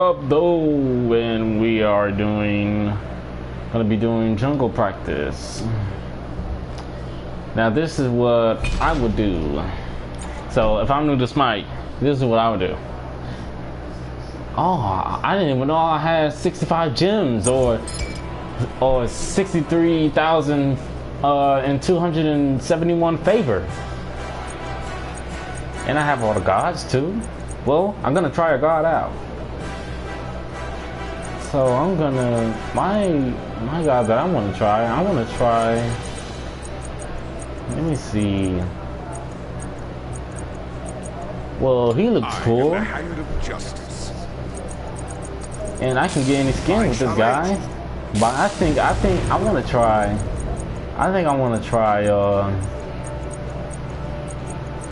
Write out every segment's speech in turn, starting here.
Up though, and we are gonna be doing jungle practice. Now this is what I would do. So if I'm new to SMITE, this is what I would do. Oh, I didn't even know I had 65 gems or 63,000 and 271 favor. And I have all the gods too. Well, I'm gonna try a god out. So I'm gonna my god that I want to try. Let me see. Well, he looks cool, and I can get any skin with this guy. But I think I want to try. I think I want to try.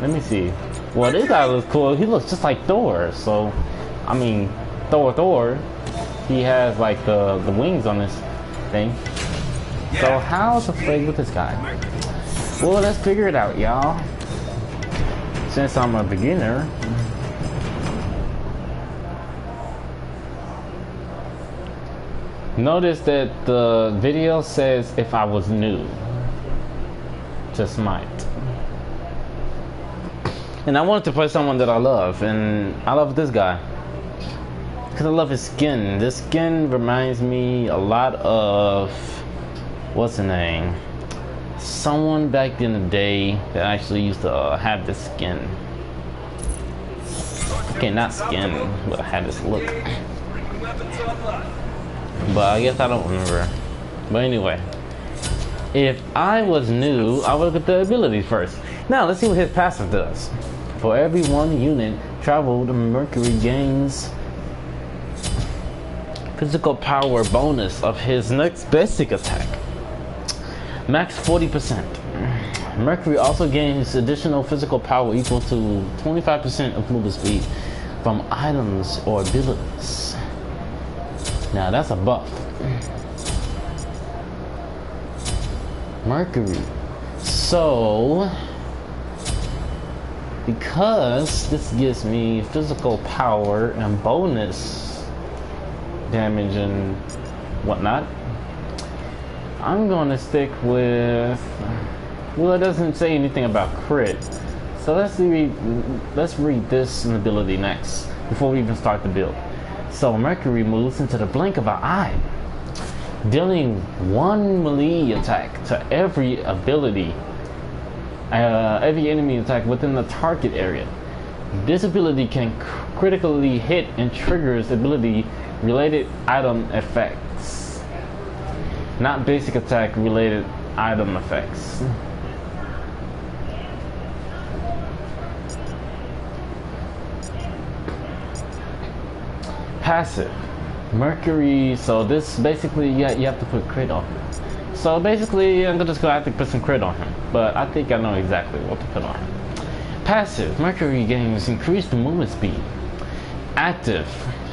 Let me see. Well, this guy looks cool. He looks just like Thor. So, I mean, Thor. He has like the wings on this thing. So how to play with this guy? Well, let's figure it out, y'all. Since I'm a beginner. Notice that the video says if I was new to SMITE. And I wanted to play someone that I love, and I love this guy. Because I love his skin. This skin reminds me a lot of, what's the name? Someone back in the day that actually used to have this skin. Okay, not skin, but had this look. But I guess I don't remember. But anyway, if I was new, I would look at the abilities first. Now, let's see what his passive does. For every one unit traveled, Mercury gains physical power bonus of his next basic attack. Max 40%. Mercury also gains additional physical power equal to 25% of movement speed from items or abilities. Now that's a buff. Mercury. So, because this gives me physical power and bonus damage and whatnot, I'm going to stick with, well, it doesn't say anything about crit, so let's read this ability next before we even start the build. So Mercury moves into the blink of an eye, dealing one melee attack to every enemy attack within the target area. This ability can critically hit and triggers ability related item effects, not basic attack related item effects. Passive. Mercury, so this basically you have to put crit on him. So basically I'm just gonna have to put some crit on him, but I think I know exactly what to put on him. Passive. Mercury gains increased movement speed. Active.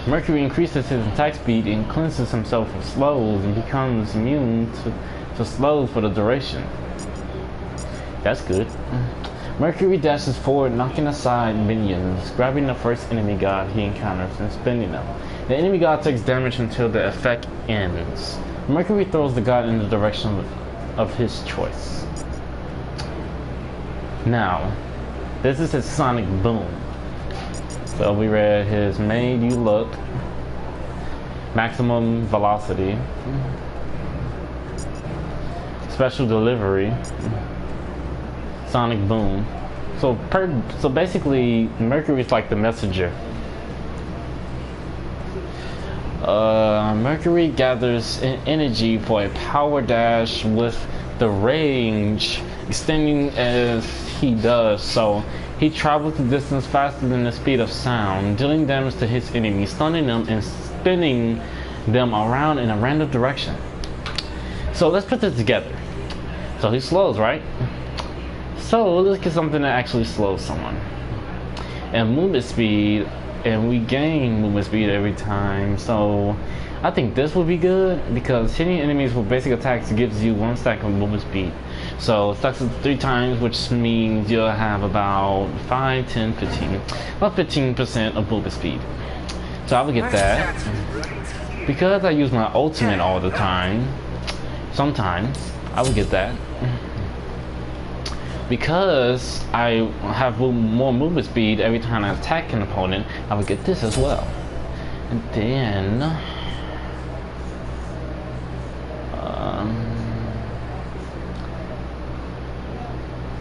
Mercury increases his attack speed and cleanses himself of slows and becomes immune to slows for the duration. That's good. Mercury dashes forward, knocking aside minions, grabbing the first enemy god he encounters and spinning them. The enemy god takes damage until the effect ends. Mercury throws the god in the direction of his choice. Now, this is his sonic boom. So we read his made you look, maximum velocity, special delivery, sonic boom. So basically Mercury's like the messenger. Mercury gathers energy for a power dash with the range extending as he does so. He travels the distance faster than the speed of sound, dealing damage to his enemies, stunning them and spinning them around in a random direction. So let's put this together. So he slows, right? So let's get something that actually slows someone. And movement speed, and we gain movement speed every time. So I think this would be good because hitting enemies with basic attacks gives you 1 stack of movement speed. So stacks it 3 times, which means you'll have about 5, 10, 15, about 15% of movement speed. So I would get that. Because I use my ultimate all the time, sometimes I would get that. Because I have more movement speed every time I attack an opponent, I would get this as well. And then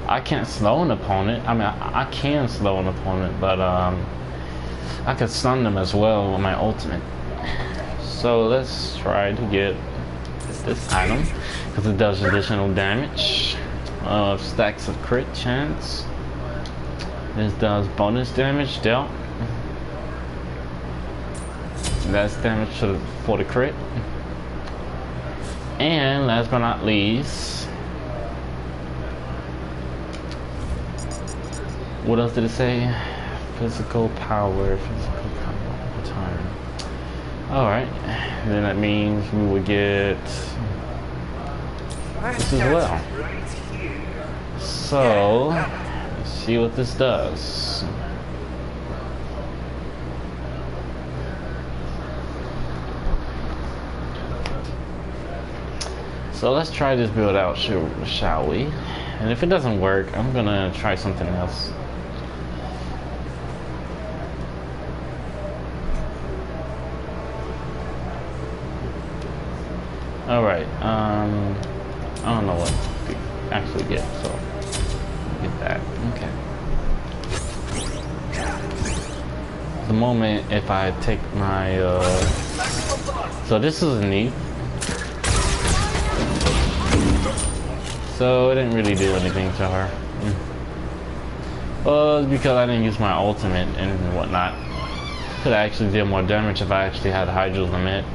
I can't slow an opponent. I mean, I can slow an opponent, but I could stun them as well with my ultimate. So let's try to get this item because it does additional damage. Stacks of crit chance. This does bonus damage dealt. That's damage for the crit. And last but not least, what else did it say? Physical power over time. Alright, then that means we would get this as well. So, let's see what this does. So let's try this build out, shall we? And if it doesn't work, I'm gonna try something else. Alright, I don't know what to actually get, so get that. Okay. At the moment, if I take my so this is a neat. So it didn't really do anything to her. Well, it's because I didn't use my ultimate and whatnot. Could have actually did more damage if I actually had Hydra's limit.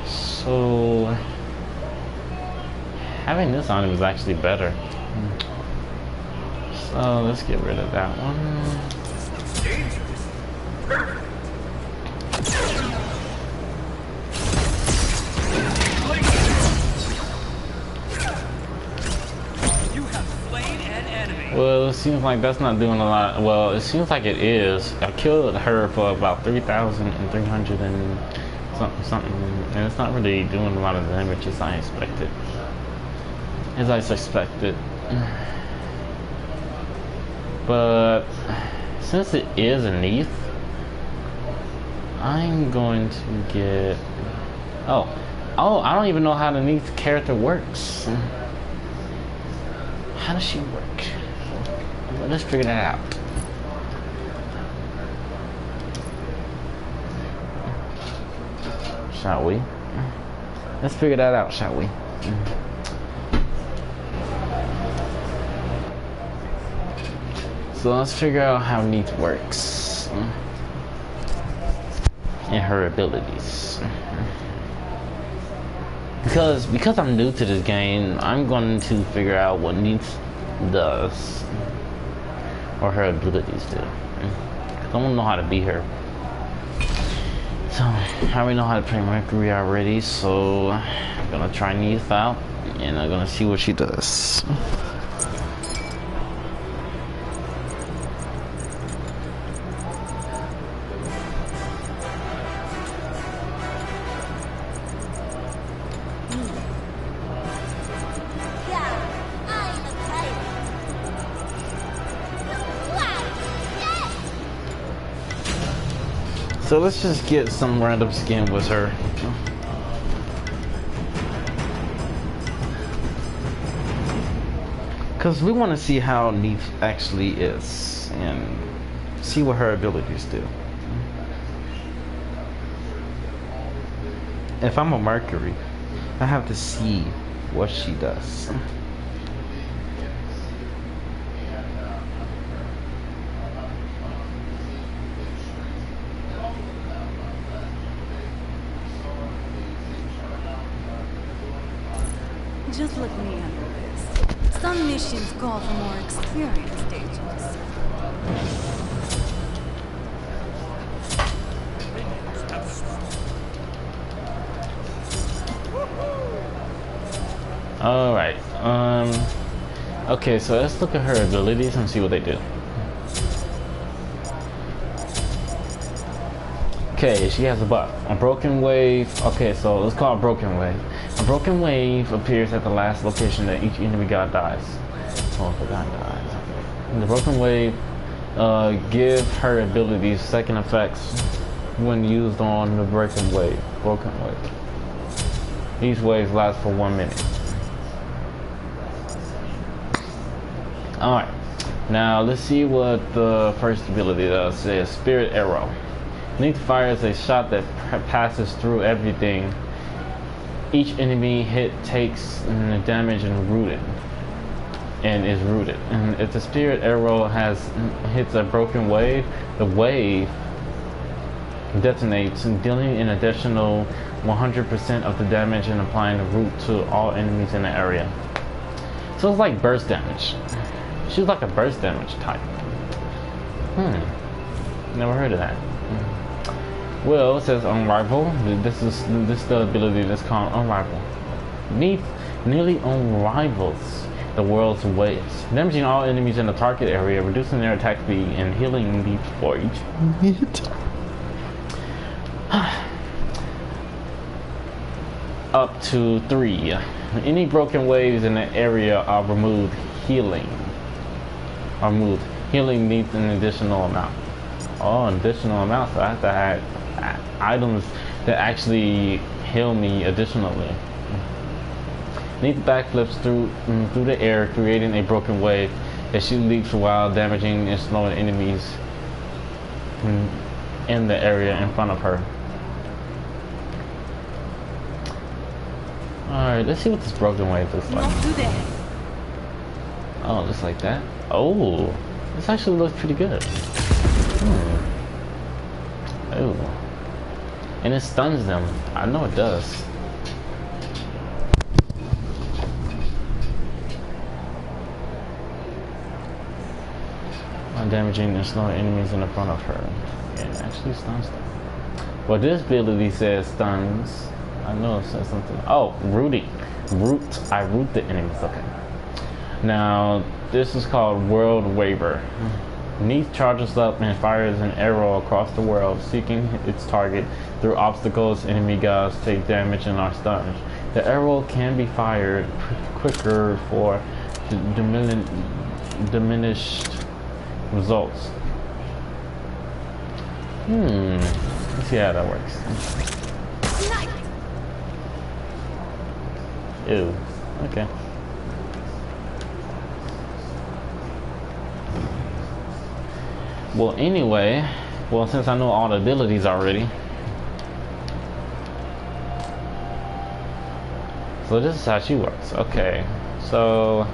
So having this on him is actually better. So let's get rid of that one. Well, it seems like that's not doing a lot. Well, it seems like it is. I killed her for about 3,300 and something, and it's not really doing a lot of damage as I expected. As I suspected. But since it is a Neath, I'm going to get. Oh, I don't even know how the Neath character works. How does she work? Well, let's figure that out. Shall we? Let's figure that out, shall we? So let's figure out how Neath works and her abilities. Because I'm new to this game, I'm going to figure out what Neath does or her abilities do. I don't know how to beat her. So I already know how to play Mercury already, so I'm gonna try Neath out and I'm gonna see what she does. So let's just get some random skin with her. Because we want to see how Neath actually is and see what her abilities do. If I'm a Mercury, I have to see what she does. Just let me handle this. Some missions call for more experienced agents. Alright, okay, so let's look at her abilities and see what they do. Okay, she has a buff. A broken wave. Okay, so let's call it broken wave. A broken wave appears at the last location that each enemy god dies. Oh, if a god dies. The broken wave give her abilities second effects when used on the broken wave. These waves last for 1 minute. Alright, now let's see what the first ability does. It says Spirit Arrow. Neat fires a shot that passes through everything. Each enemy hit takes damage and is rooted. And if the Spirit Arrow hits a broken wave, the wave detonates, dealing an additional 100% of the damage and applying the root to all enemies in the area. So it's like burst damage. She's like a burst damage type. Never heard of that. Well, it says Unrival. This is the ability that's called Unrival. Nearly unrivals the world's waves, damaging all enemies in the target area, reducing their attack speed, and healing needs for each hit. Up to 3. Any broken waves in the area are removed. Healing needs an additional amount. Oh, an additional amount, so I have to have items that actually heal me additionally. Neat backflips through the air, creating a broken wave that she leaps while damaging and slowing enemies in the area in front of her. Alright, let's see what this broken wave looks like. Oh, just like that? Oh, this actually looks pretty good. Oh. And it stuns them. I know it does. Damaging and slowing enemies in the front of her. Yeah, it actually stuns them. Well, this ability says stuns. I know it says something. Oh, rooting. I root the enemies. Okay. Now, this is called World Waver. Neath charges up and fires an arrow across the world, seeking its target through obstacles. Enemy gods take damage and are stunned. The arrow can be fired quicker for diminished results. Let's see how that works. Ew. Okay. Well, anyway, since I know all the abilities already, so this is how she works. Okay, so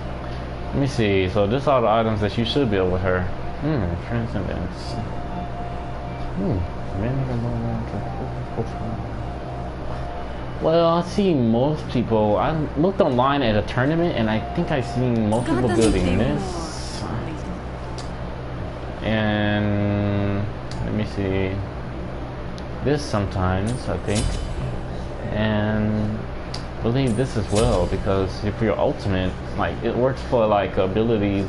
let me see. So this are the items that you should build with her. Transcendence. Well, I see most people. I looked online at a tournament, and I think I seen most people building this. And let me see. This sometimes, I think, and I believe this as well, because if your ultimate, like, it works for like abilities.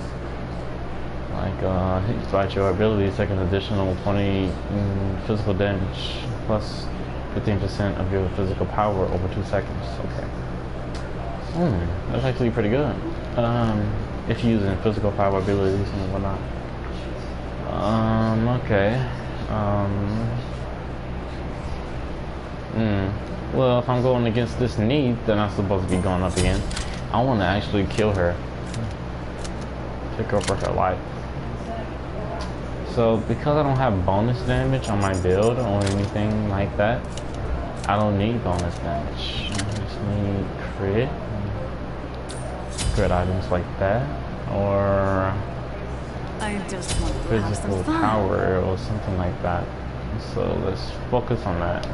Like, despite your abilities, take an additional 20 physical damage plus 15% of your physical power over 2 seconds. Okay. That's actually pretty good. If you're using physical power abilities and whatnot. Okay. Well, if I'm going against this need, then I'm supposed to be going up again. I want to actually kill her. Take over her life. So, because I don't have bonus damage on my build or anything like that, I don't need bonus damage. I just need crit items like that, or I just want to physical have some fun. power or something like that. So let's focus on that.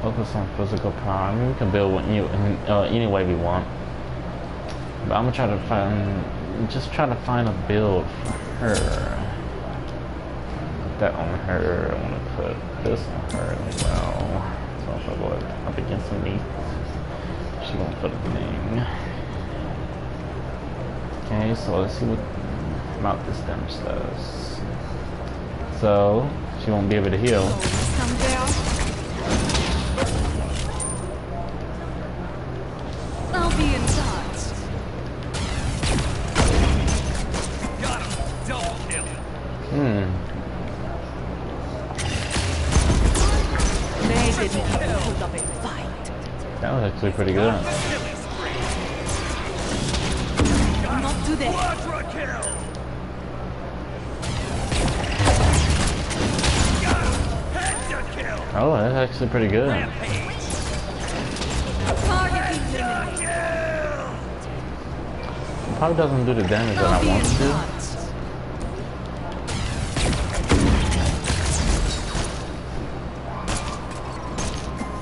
Focus on physical power. I mean, we can build what any way we want, but I'm gonna try to find a build for her. That on her. I want to put this on her as well. So if I go up against me, she won't put a thing. Okay, so let's see what about this damage does. So She won't be able to heal. I'll be in touch. Got him. Double kill. They didn't even put up a fight. That was actually pretty good. Not today. Quadra kill. Got him. Head kill. Oh, that's actually pretty good. Rampage. Target eliminated. Kill. Probably doesn't do the damage that I'll I be in want to. touch.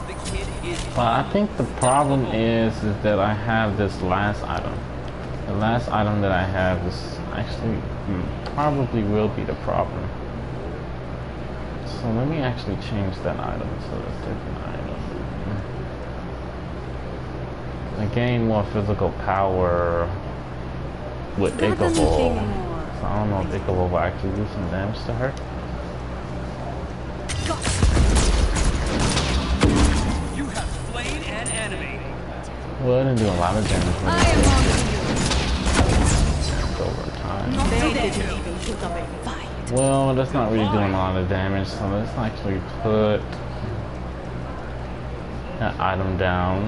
The kid is Well, I think the problem is that I have this last item. The last item that I have is actually probably will be the problem. So let me actually change that item to a different item. I gain more physical power with Got anything Ichabod. more? So I don't know if Ichabod will actually do some damage to her. You have slain an enemy. Well, it didn't do a lot of damage when I it am on to over time. you. Not they didn't even put up a fight. Well, that's not really doing a lot of damage, so let's actually put that item down.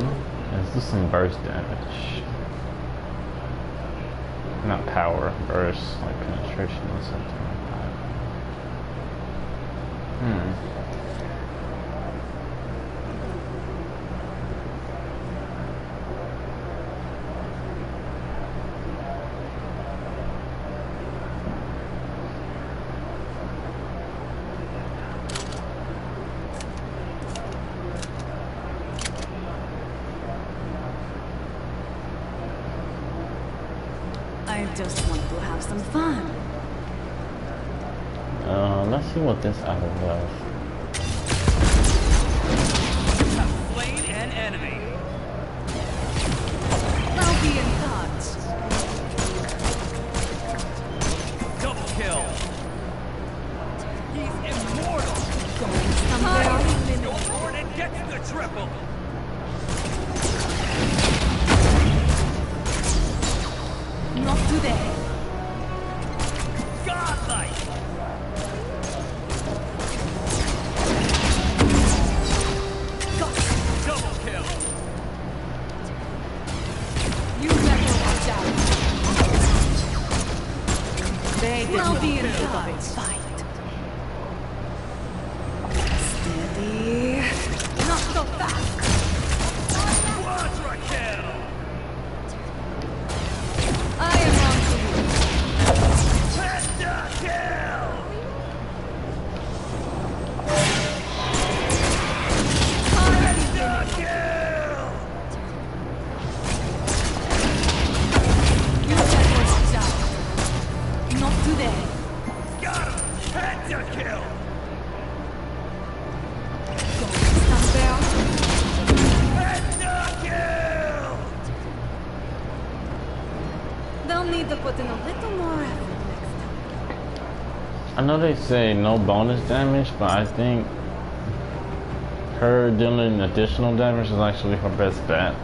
Let's do some burst damage. Not power, burst, like penetration or something like that. I just want to have some fun. Let's see what this item does. You have slain an enemy. I'll be in touch. Double kill. He's immortal. Going somewhere. Go for it and gets the triple. Not today. Godlike. Double kill. You better watch out. They will be in touch. Fight. Steady. Not so fast. Quadra kill. I am on to you. Pentakill. Pentakill. You better watch out. Not today. Got him. Pentakill. Going somewhere. Pentakill. They'll need to put in a little more effort next time. I know they say no bonus damage, but I think her dealing additional damage is actually her best bet.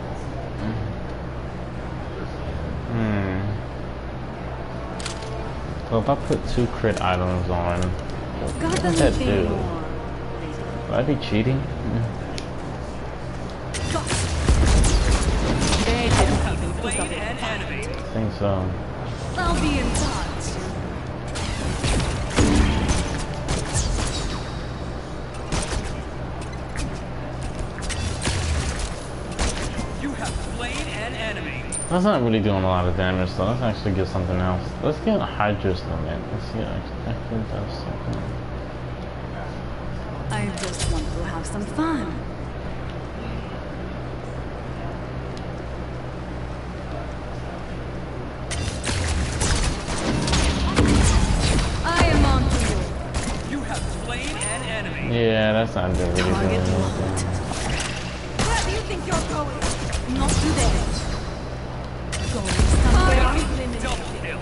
So if I put 2 crit items on, Got what would that anything do? more? Would I be cheating? They didn't even put Slain I up a an fight. enemy. think so. I'll be in touch. You have slain an enemy. That's not really doing a lot of damage, so let's actually get something else. Let's get a Hydra's Limit. Let's see if it actually does something. I just want to have some fun. I am on to you. You have slain an enemy. Yeah, that's not really doing Target anything. locked. Where do you think you're going? Not today. Going somewhere. Double kill.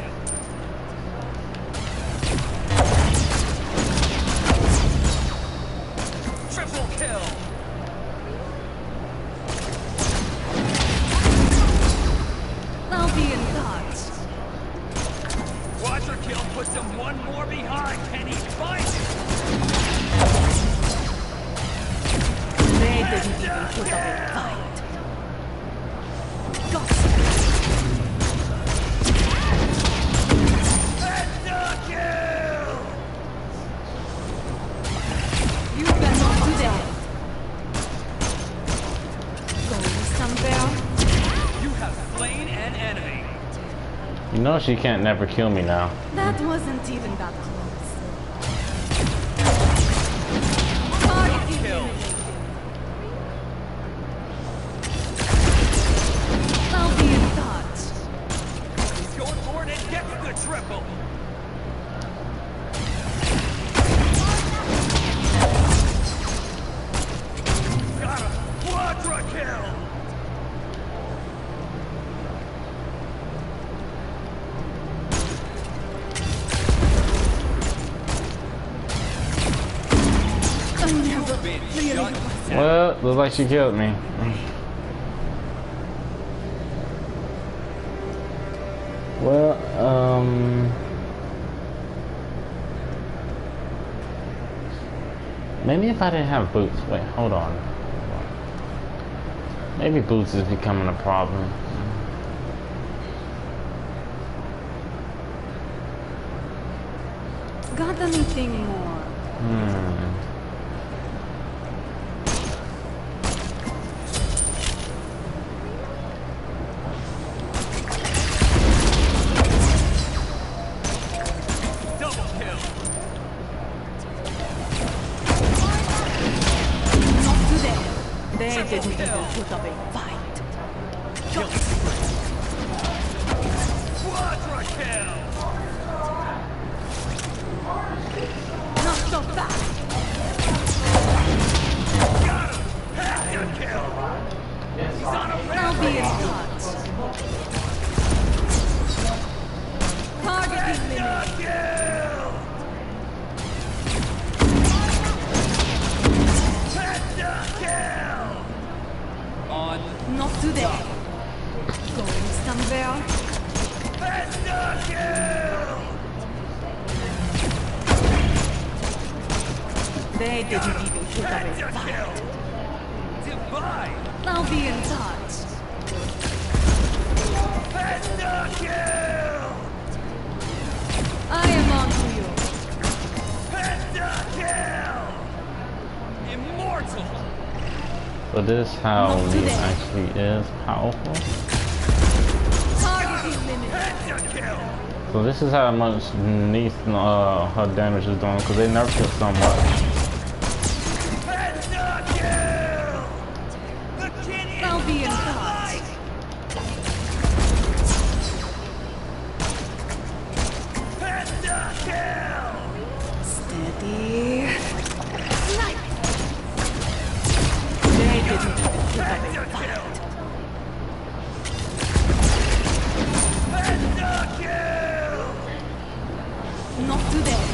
didn't even put up a fight. Got you better not do that. Going somewhere? You have slain an enemy. You know she can't never kill me now. That wasn't even that close. Target eliminated. I'll be in touch. He's going for it and gets the triple. Got a quadra kill. I'm never Been really shut down. Well, looks like she killed me. Well, maybe if I didn't have boots. Wait, hold on. Maybe boots is becoming a problem. got anything more. Double kill. Not today. They didn't even put up a fight. Quadra kill. Not so fast. Got him. Half your kill. He's on a I'll be in touch. Target eliminated. kill. Penta kill. On Not today. Going somewhere? Penta kill. They didn't even put up a Penta fight. kill. Divide. I'll be in touch. Penta kill. I am on to you. Penta kill. Immortal. So this is how Not Neith today. actually is powerful. Target eliminated. Penta kill. So this is how much Neith her damage is doing because they nerfed it so much. Penta kill. The kid is I'll be in touch. Penta kill. Steady. Snipe. They didn't even put up a fight. Penta kill. Not today.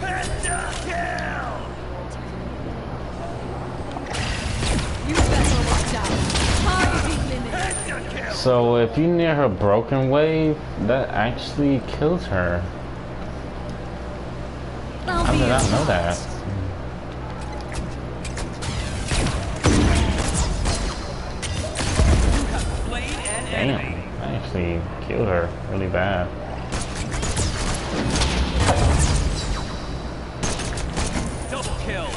Penta kill. You better watch out. Target eliminated. Penta kill. So if you near her broken wave, that actually kills her. I'll How be did in I know touch. that? Slain an Damn, enemy. I actually killed her really bad. Double kill.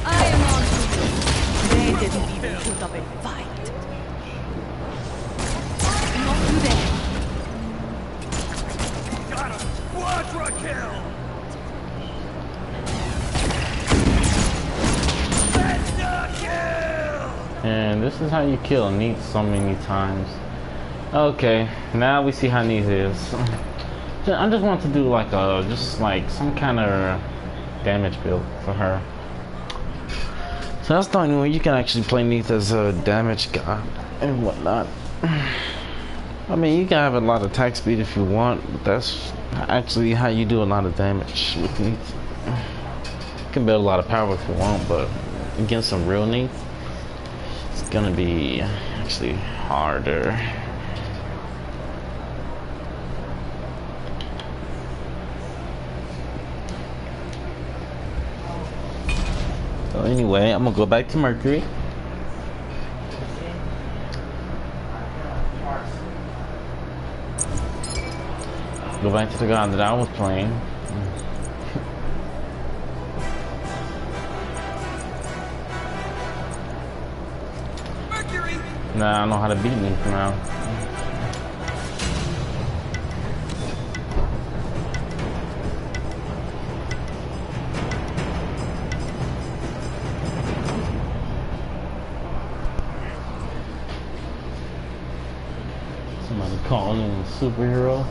I am on to you. They didn't even put up a fight. Not today. Got him. Quadra kill. Penta kill. And this is how you kill Neith so many times. Okay, now we see how Neith is. I just want to do like just like some kind of damage build for her. So that's the only way you can actually play Neith as a damage guy and whatnot. I mean, you can have a lot of attack speed if you want, but that's actually how you do a lot of damage with Neith. You can build a lot of power if you want, but against some real Neith, it's gonna be actually harder. So anyway, I'm gonna go back to Mercury. Go back to the guy that I was playing. Mercury! Now I know how to beat me now. Somebody calling in a superhero.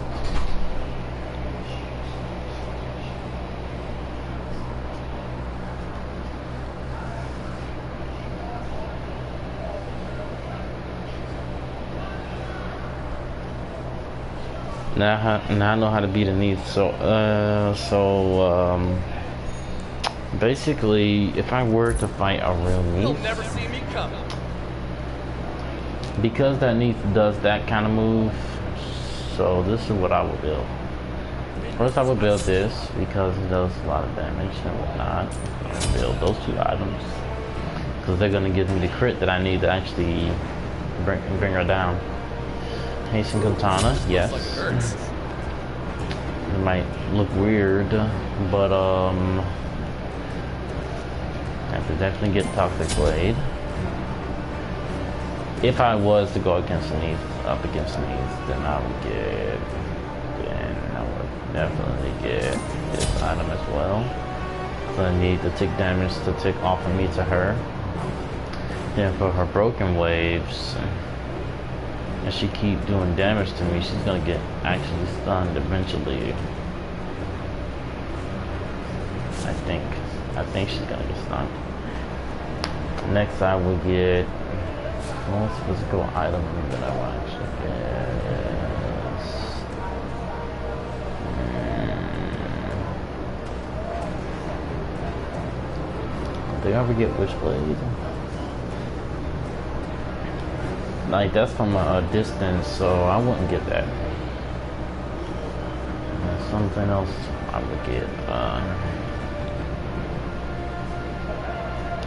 Now I know how to beat a need. Basically, if I were to fight a real You'll Neath, never see me coming. because that Neath does that kind of move, so this is what I would build. First, I would build this because it does a lot of damage and whatnot. I'll build those two items because they're gonna give me the crit that I need to actually bring her down. Hasten Katana, yes. Like it hurts. It might look weird, but I have to definitely get Toxic Blade. If I was to go against Neath, up against Neath, then I would definitely get this item as well. So I need to take damage to tick off of me to her. Then for her broken waves, and she keep doing damage to me, she's gonna get actually stunned eventually. I think she's gonna get stunned. Next I will get most physical item that I will actually get is did I ever get Witchblade? Like, that's from a distance, so I wouldn't get that. Something else I would get.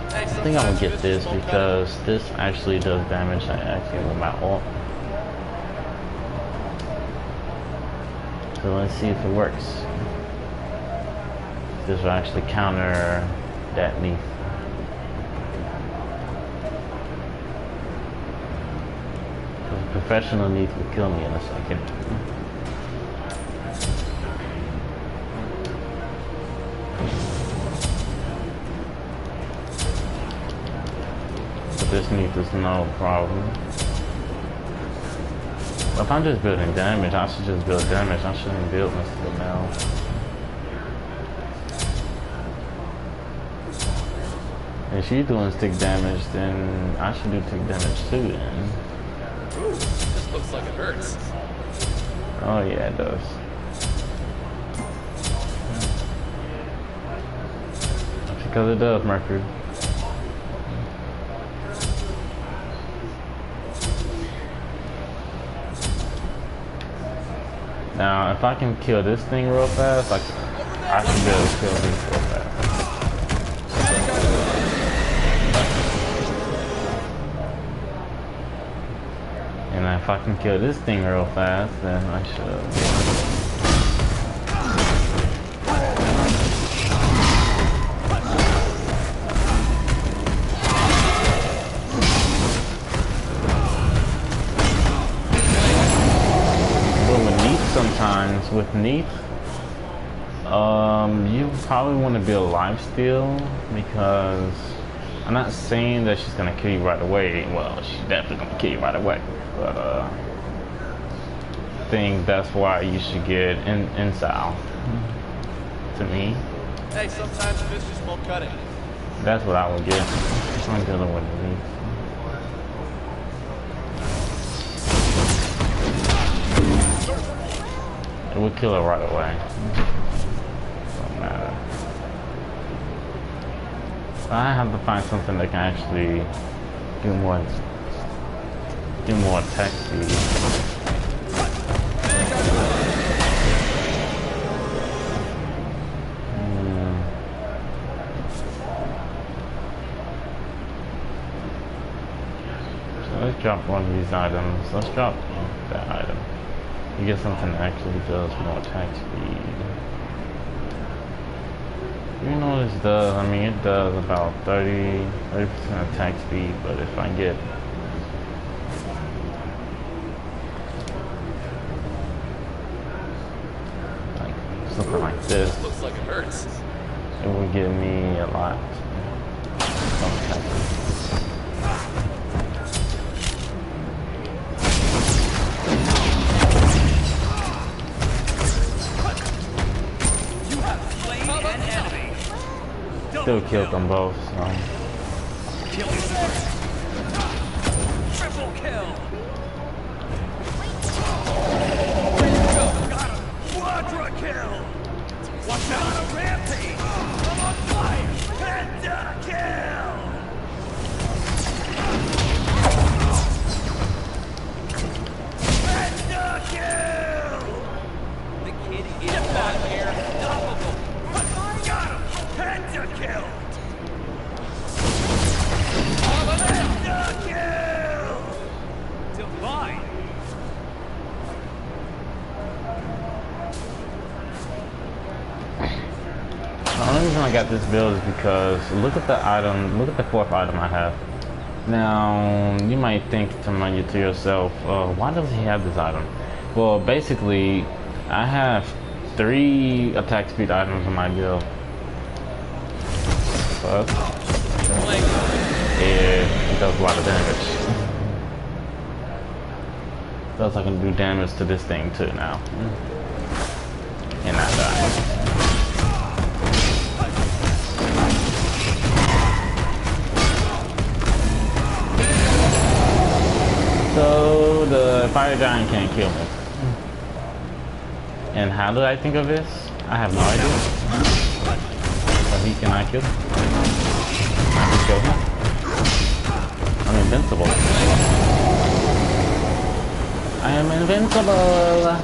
I think I would get this because this actually does damage actually with my ult. So let's see if it works. This will actually counter that Neath. Professional Neath will kill me in a second. But this Neath is no problem. If I'm just building damage, I should just build damage. I shouldn't build Mr. Now. If she's doing stick damage, then I should do tick damage too then. Ooh, this looks like it hurts. Oh yeah, it does. Because it does, Mercury. Now, if I can kill this thing real fast, like I should be able to kill this real fast. And if I can kill this thing real fast, then I should. But with Neath, sometimes with Neath, you probably want to build lifesteal because I'm not saying that she's gonna kill you right away. Well, she's definitely gonna kill you right away. But I think that's why you should get Insal. To me, Hey, sometimes this just won't cut it. that's what I would get. I'm dealing with Neath. It would kill her right away. Don't matter. I have to find something that can actually do more attack speed. drop one of these items. Let's drop that item. You get something that actually does more attack speed. You know what this does? I mean, it does about 30% attack speed, but if I get like something like this, Looks like it hurts. it would give me a lot of attack speed. Still killed them both, so. Killing triple kill. Got him. Quadra kill. Watch out on a rampage. I'm on fire. Penta kill. Penta kill. The kid is back here. Unstoppable. Got him. Penta kill. Penta kill. Divine. The only reason I got this build is because look at the item, look at the fourth item I have. Now, you might think to yourself, why does he have this item? Well, basically, I have 3 attack speed items in my build. First, it does a lot of damage. Plus, I can do damage to this thing too now. And I die. So the fire giant can't kill me. And how do I think of this? I have no idea. But he cannot kill me. I can kill him. I'm invincible. I am invincible.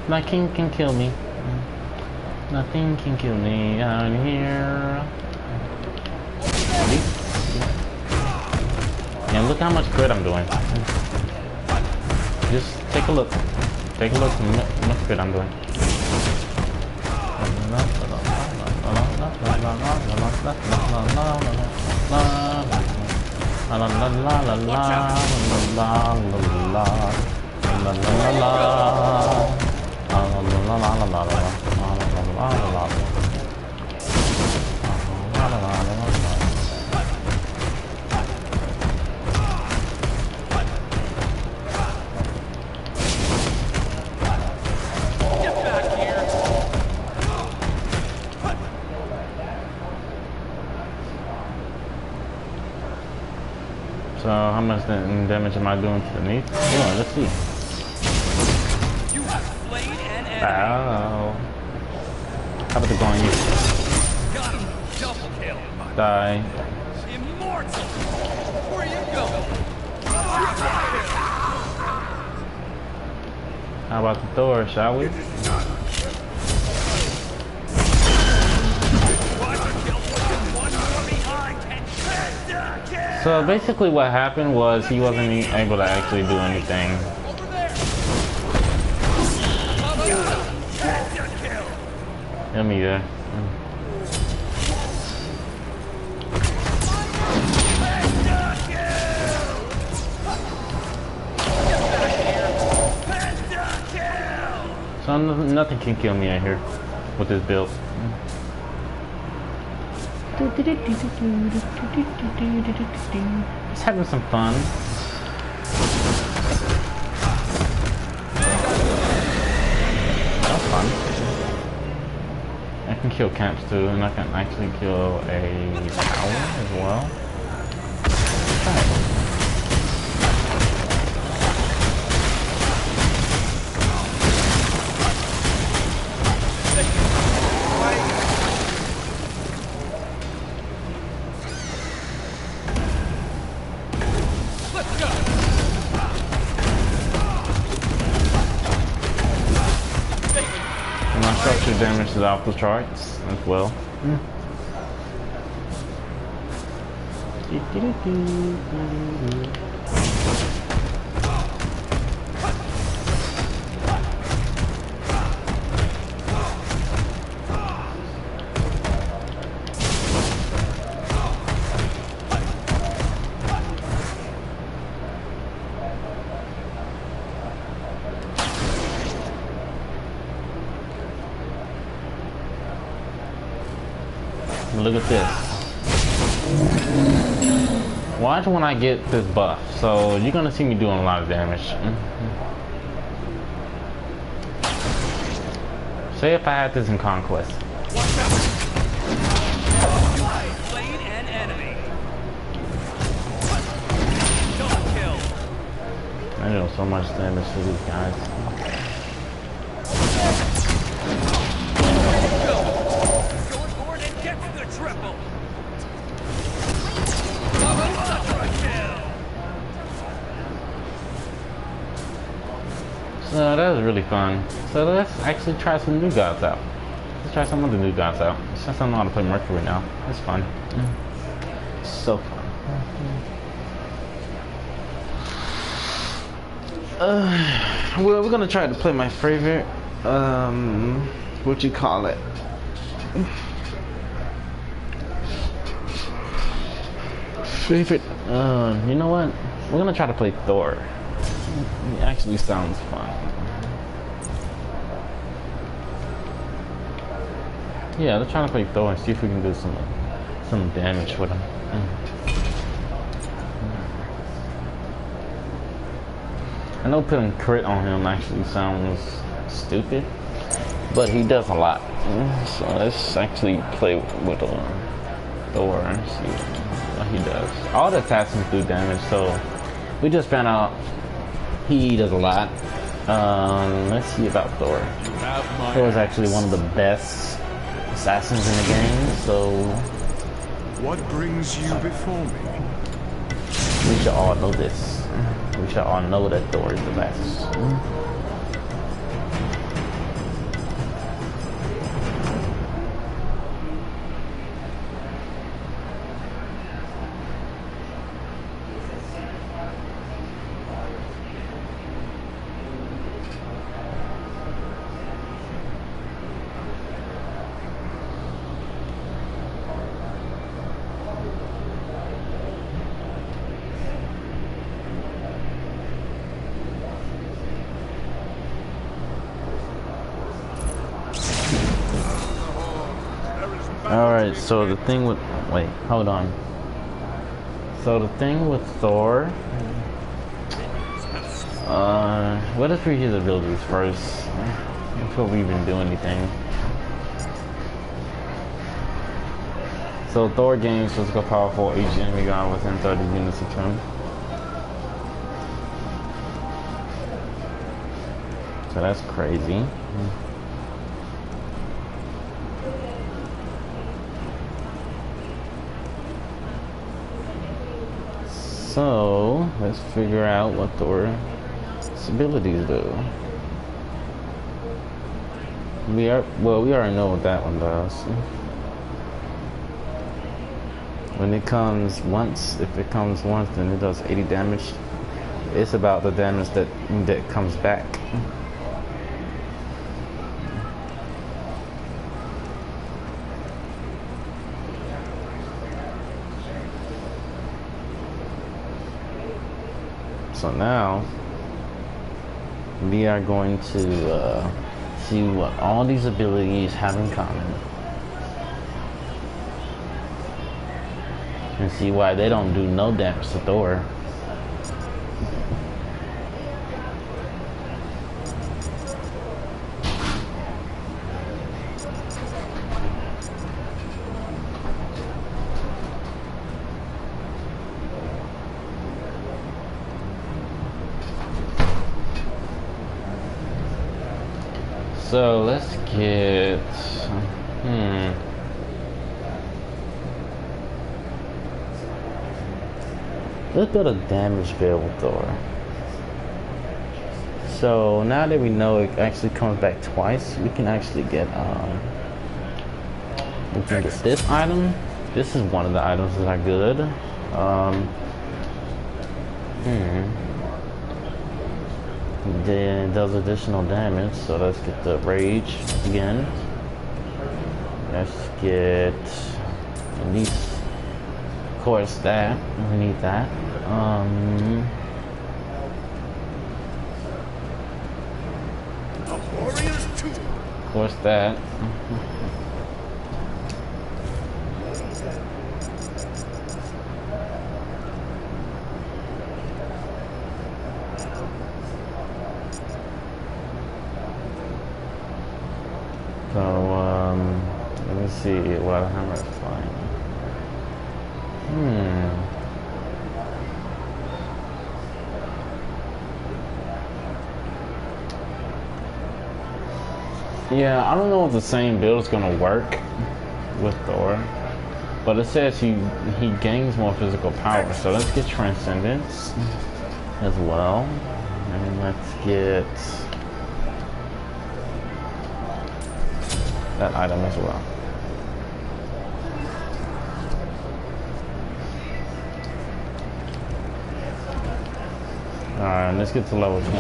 Nothing can kill me. Nothing can kill me out here. And look how much good I'm doing. Just take a look. Take a look at how much good I'm doing. So how much damage am I doing to the knee? Yeah, let's see. You have slain an enemy. Ow. How about the go on you? Got him. Double kill. Die. Immortal. Where you going? How about the Thor, shall we? So basically what happened was he wasn't able to actually do anything. Heal me there. So nothing can kill me out here with this build. Just having some fun. That's fun. I can kill camps too, and I can actually kill a tower as well. Structure damage is off the charts as well. Look at this. Watch when I get this buff. So you're gonna see me doing a lot of damage. Say if I had this in Conquest. Slain an enemy. Double kill. I do so much damage to these guys. Goes forward and gets the triple. Ultra kill. So that was really fun. So let's actually try some new gods out. Let's try some other new gods out. Since I know how to play Mercury now, it's fun. So fun. Well, we're gonna try to play my favorite. What you call it? Favorite. You know what? We're gonna try to play Thor. It actually sounds fun. Yeah, let's try to play Thor and see if we can do some damage with him. I know putting crit on him actually sounds stupid, but he does a lot. So let's actually play with Thor and see what he does. All the attacks do damage, so we just found out he does a lot. Let's see about Thor. Thor is actually one of the best assassins in the game, so What brings you before me? we should all know this. We should all know that Thor is the best. Alright, so the thing with... Wait, hold on. So the thing with Thor... let us read his abilities first, before we even do anything. So Thor gains physical power for each enemy god within 30 units of him. So that's crazy. So let's figure out what Thor's abilities do. We already know what that one does. When it comes once, if it comes once, then it does 80 damage. It's about the damage that comes back. So now we are going to see what all these abilities have in common and see why they don't do no damage to Thor. So let's get, let's build a damage build with Thor. So now that we know it actually comes back twice, we can actually get, we can get this item. This is one of the items that are good. Then does additional damage, so let's get the rage again. Let's get at least, of course, that we need that. Of course, that. Let's see while the hammer is flying. Yeah, I don't know if the same build is gonna work with Thor, but it says he gains more physical power. So let's get Transcendence as well, and let's get that item as well. Alright, let's get to level 20.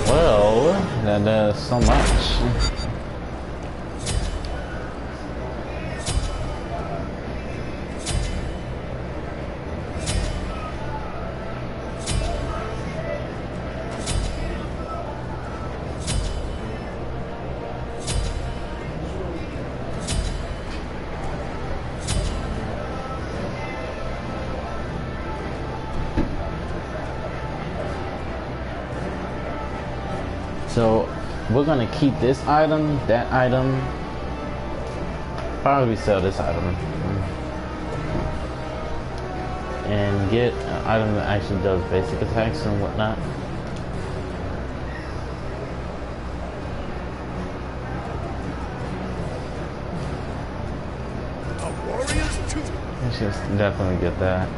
Well, that does so much. So we're gonna keep this item, that item. Probably sell this item and get an item that actually does basic attacks and whatnot. Let's just definitely get that.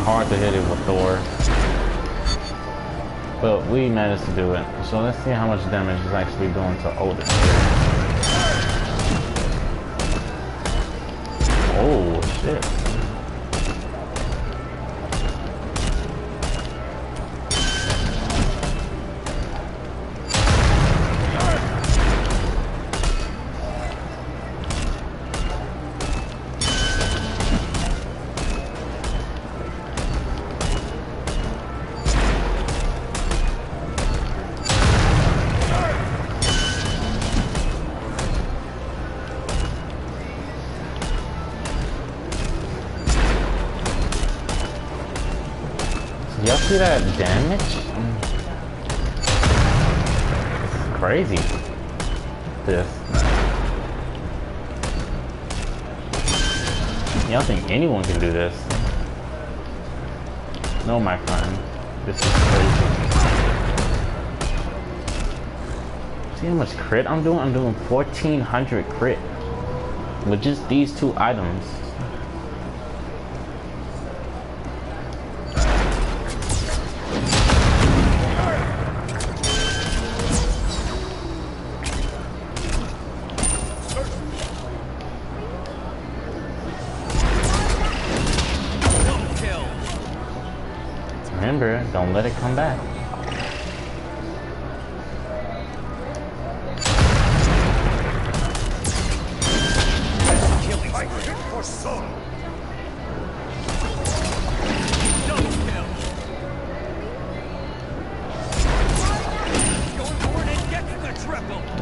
Hard to hit it with Thor, but we managed to do it. So let's see how much damage is actually doing to Odin. Oh shit. Y'all see that damage? It's crazy. This. Y'all think anyone can do this? No, my friend. This is crazy. See how much crit I'm doing? I'm doing 1400 crit with just these two items. Remember, don't let it come back.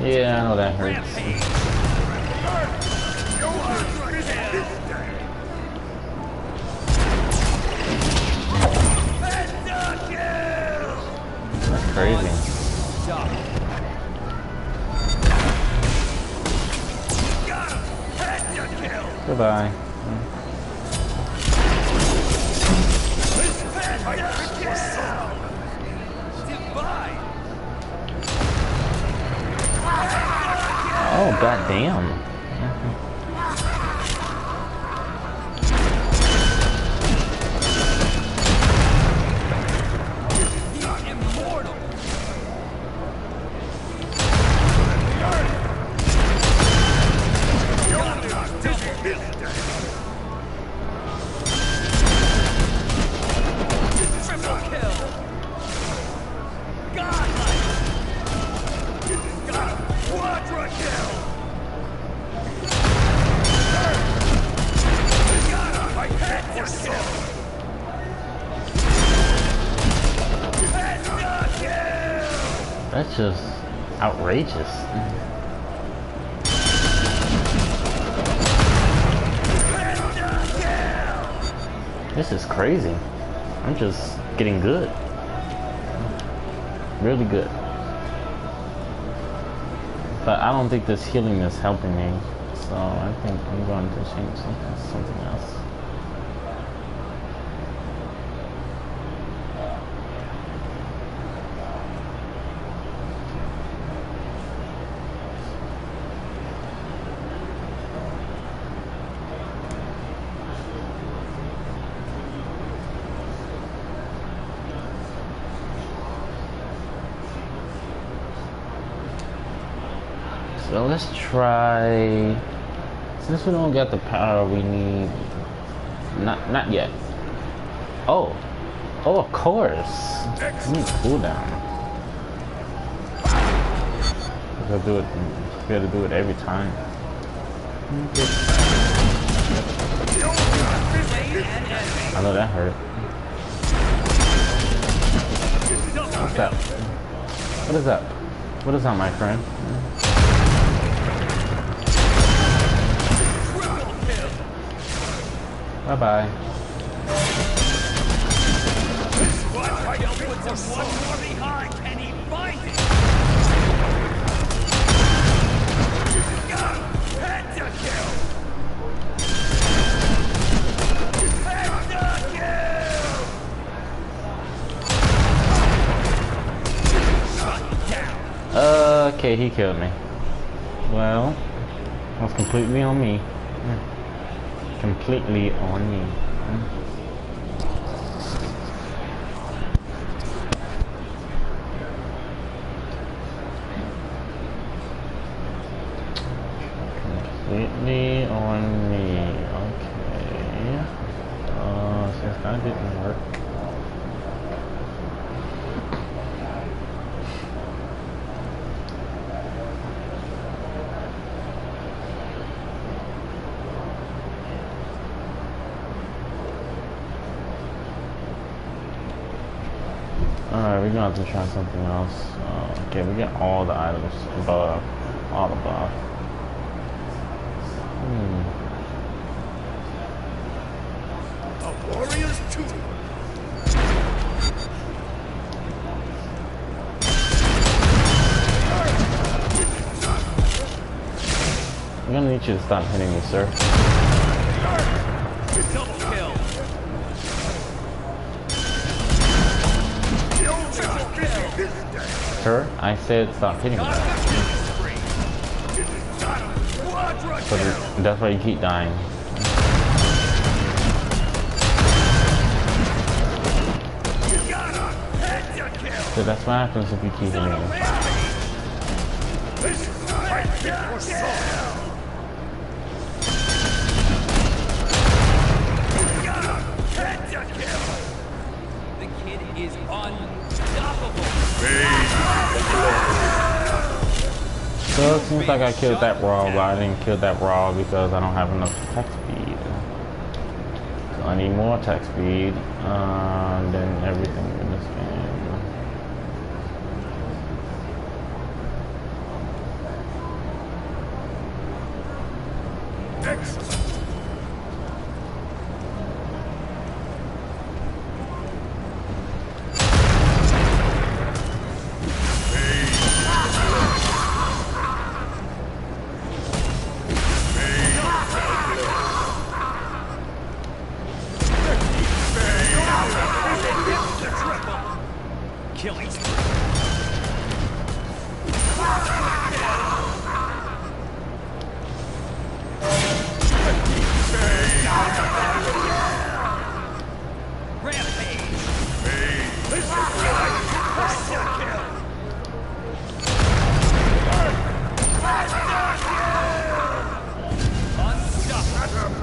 Yeah, I know that hurts. Crazy. Goodbye. Oh, goddamn. Triple kill. Godlike. Got him. Quadra kill. Got him. I had to kill. That's just outrageous. This is crazy. I'm just getting good. Really good. But I don't think this healing is helping me. So I think I'm going to change something else. So let's try, since we don't get the power we need, not yet. Oh, of course. We need cooldown. Gotta do it. Gotta do it every time. I know that hurt. What's that? What is that? What is that, my friend? Bye bye. Okay, he killed me. Well, that was completely on me. Completely on me. Completely on me. Okay. Since that didn't work. Alright, we're gonna have to try something else. Okay, we get all the items above. All above. A warrior's tomb. I'm gonna need you to stop hitting me, sir. Double kill. Sir, I said stop hitting me. So that's why you keep dying. So that's what happens if you keep hitting me. The kid is unstoppable. So it seems like I killed that raw, but I didn't kill that raw because I don't have enough attack speed. So I need more attack speed than everything in this game. Excellent. Killing spree.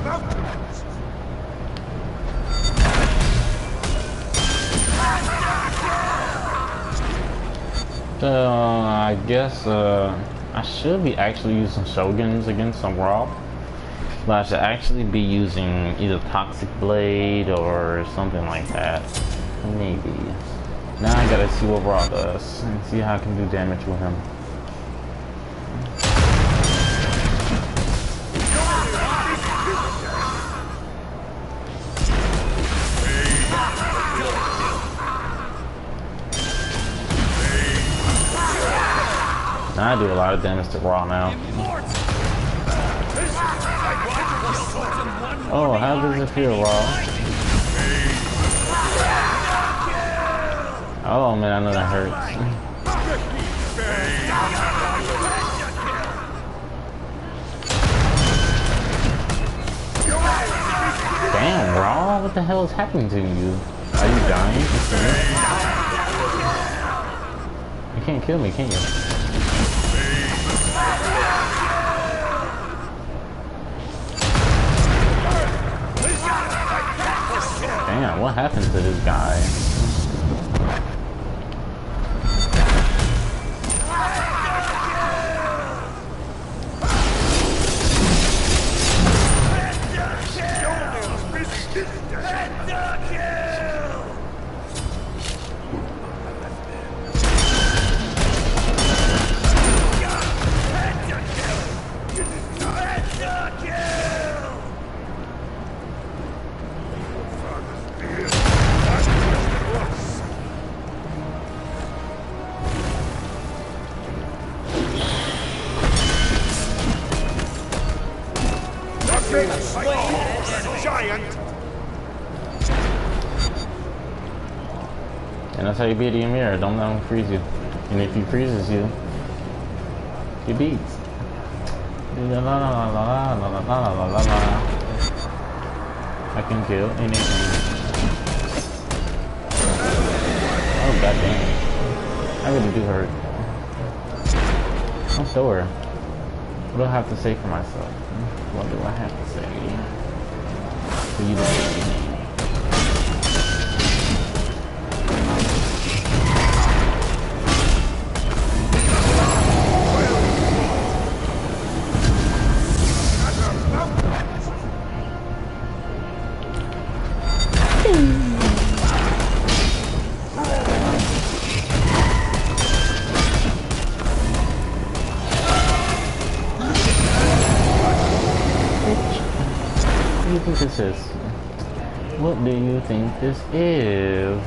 mountains. I guess I should be actually using shoguns against some raw. But I should actually be using either Toxic Blade or something like that. Maybe. Now I gotta see what Raw does and see how I can do damage with him. Now I do a lot of damage to Raw now. Oh, how does it feel, Raw? Oh man, I know that hurts. Damn, Raw, what the hell is happening to you? Are you dying? You can't kill me, can you? Damn, what happened to this guy? Giant. And that's how you beat the Emir. Don't let him freeze you. And if he freezes you, he beats. I can kill anything. Oh goddamn. I really do hurt. I'm sure. What do I have to say for myself? What do I have to say for you to believe me? What do you think this is? What do you think this is?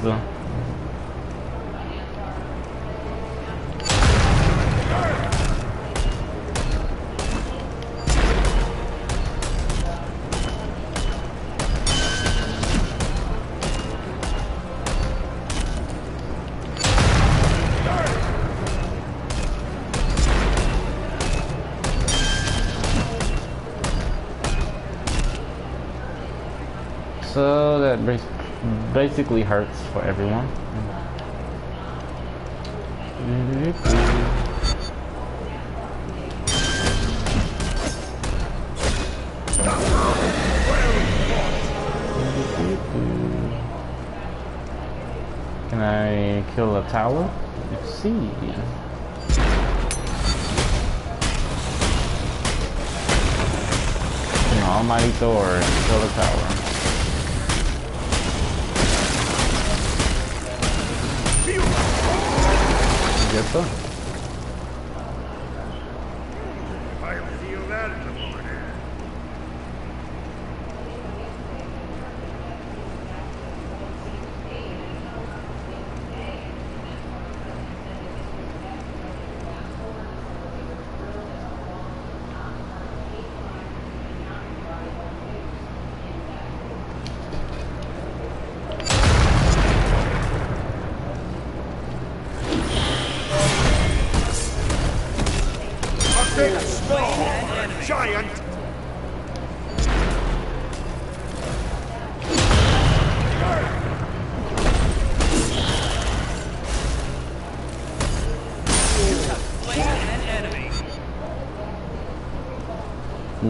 So that basically hurts for everyone. Can I kill a tower? Let's see. Almighty Thor, kill a tower. Yes, sir. I feel that in the morning.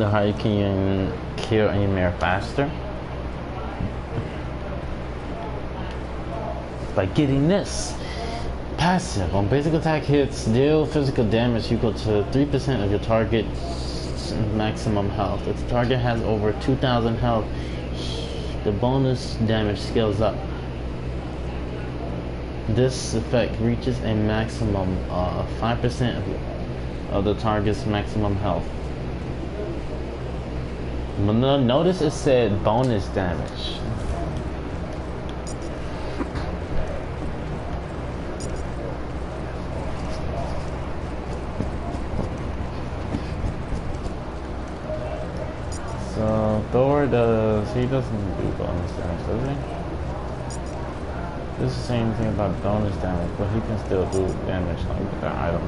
the higher you can kill any mirror faster. By getting this passive on basic attack hits, deal physical damage equal to 3% of your target's maximum health. If the target has over 2,000 health, the bonus damage scales up. This effect reaches a maximum of 5% of the target's maximum health. Notice it said bonus damage. So Thor he doesn't do bonus damage, does he? This is the same thing about bonus damage, but he can still do damage like with that item.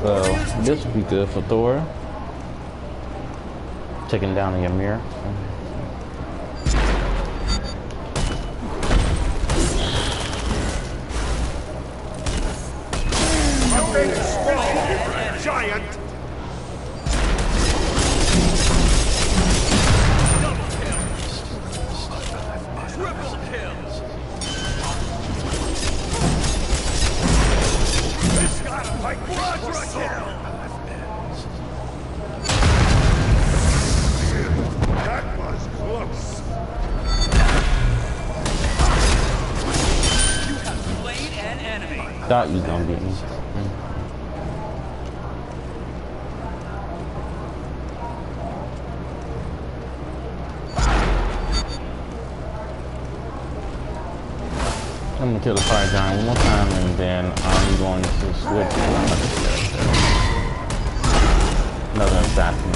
So this would be good for Thor. Taking down a Ymir. You made a strong giant! Triple kills. This got like quadra kill! That was close. You have slain an enemy. Thought you was gonna beat me. I'm gonna kill the fire giant one more time, and then I'm going to switch to another character. Another assassin.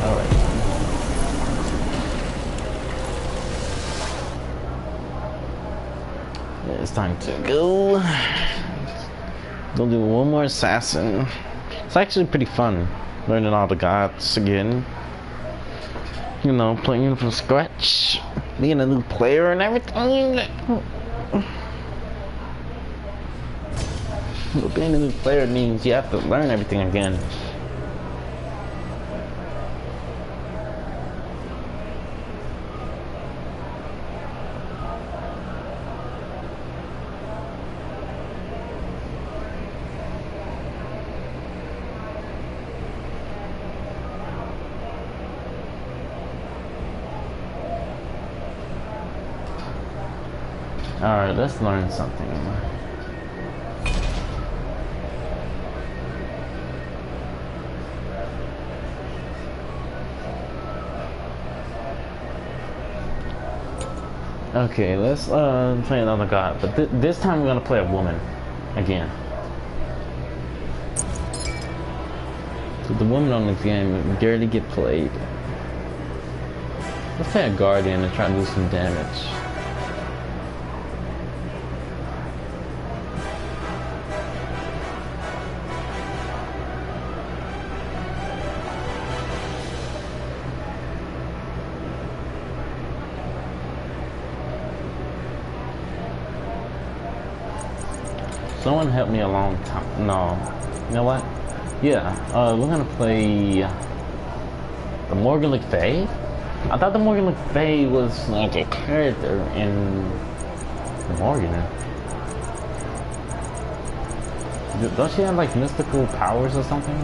Alright. Yeah, it's time to go. Go do one more assassin. It's actually pretty fun learning all the gods again. You know, playing from scratch, being a new player and everything. But being a new player means you have to learn everything again. Alright, let's learn something. Okay, let's play another god, but this time we're gonna play a woman again. So the women on this game rarely get played. Let's play a guardian and try to do some damage. Someone helped me a long time. No. You know what? Yeah, we're gonna play the Morgan Le Fay. I thought the Morgan Le Fay was like a character in Morgan. Don't she have like mystical powers or something?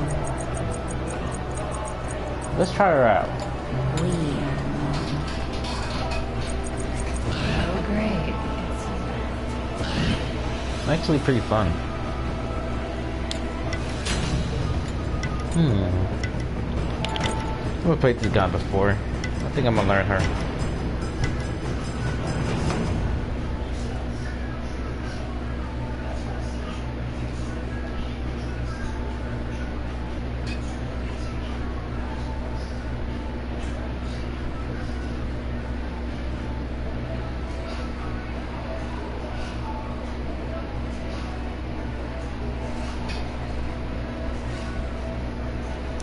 Let's try her out. Oh, great. Actually pretty fun. I've never played this guy before. I think I'm gonna learn her.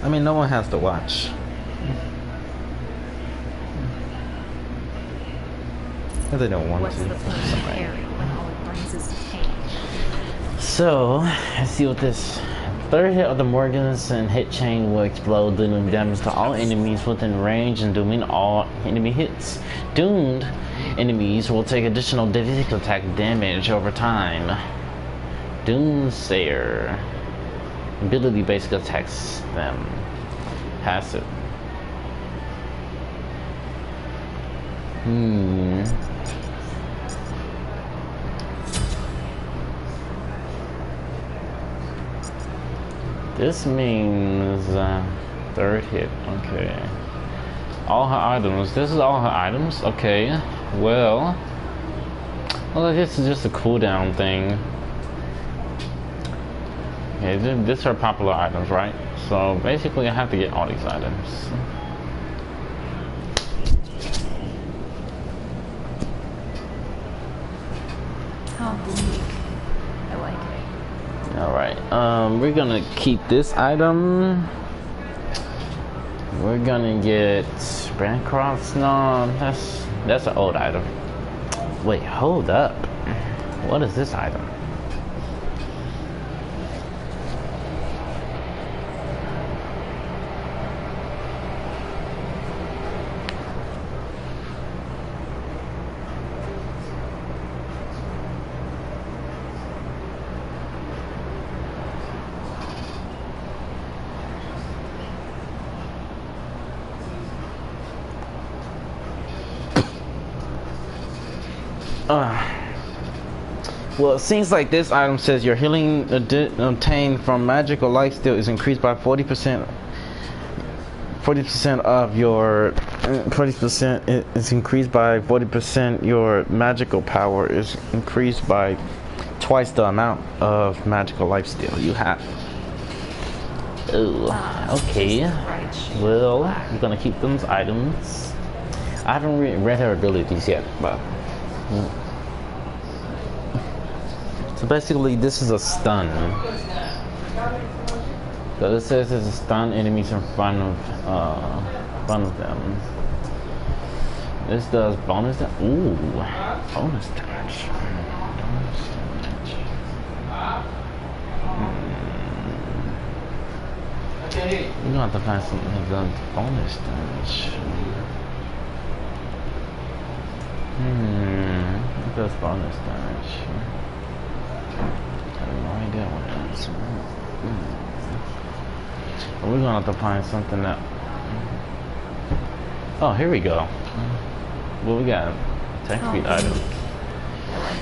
I mean, no one has to watch. If they don't want What's to. the point of caring when all it brings is pain? So, let's see what this. Third hit of the Morgans and hit chain will explode, dealing damage to all enemies within range and dooming all enemy hits. Doomed enemies will take additional physical attack damage over time. Doomsayer. Ability basically attacks them. Passive. This means third hit. Okay. All her items. This is all her items. Okay. Well, this is just a cooldown thing. Okay, this are popular items, right? So basically, I have to get all these items. How unique. I like it. Alright, we're gonna keep this item. We're gonna get Bancroft's. No, that's an old item. Wait, hold up. What is this item? Well, it seems like this item says your healing obtained from magical lifesteal is increased by 40%. 40% of your 40% is increased by 40%. Your magical power is increased by twice the amount of magical lifesteal you have. Oh, okay. Well, I'm gonna keep those items. I haven't read her abilities yet, but. So basically, this is a stun. So this says it's a stun enemies in front of them. This does bonus damage. Ooh, bonus damage. Bonus damage. We're gonna have to find something that does bonus damage. It does bonus damage. I have no idea what that is. But we're gonna have to find something that. Oh, here we go. Well, we got attack speed items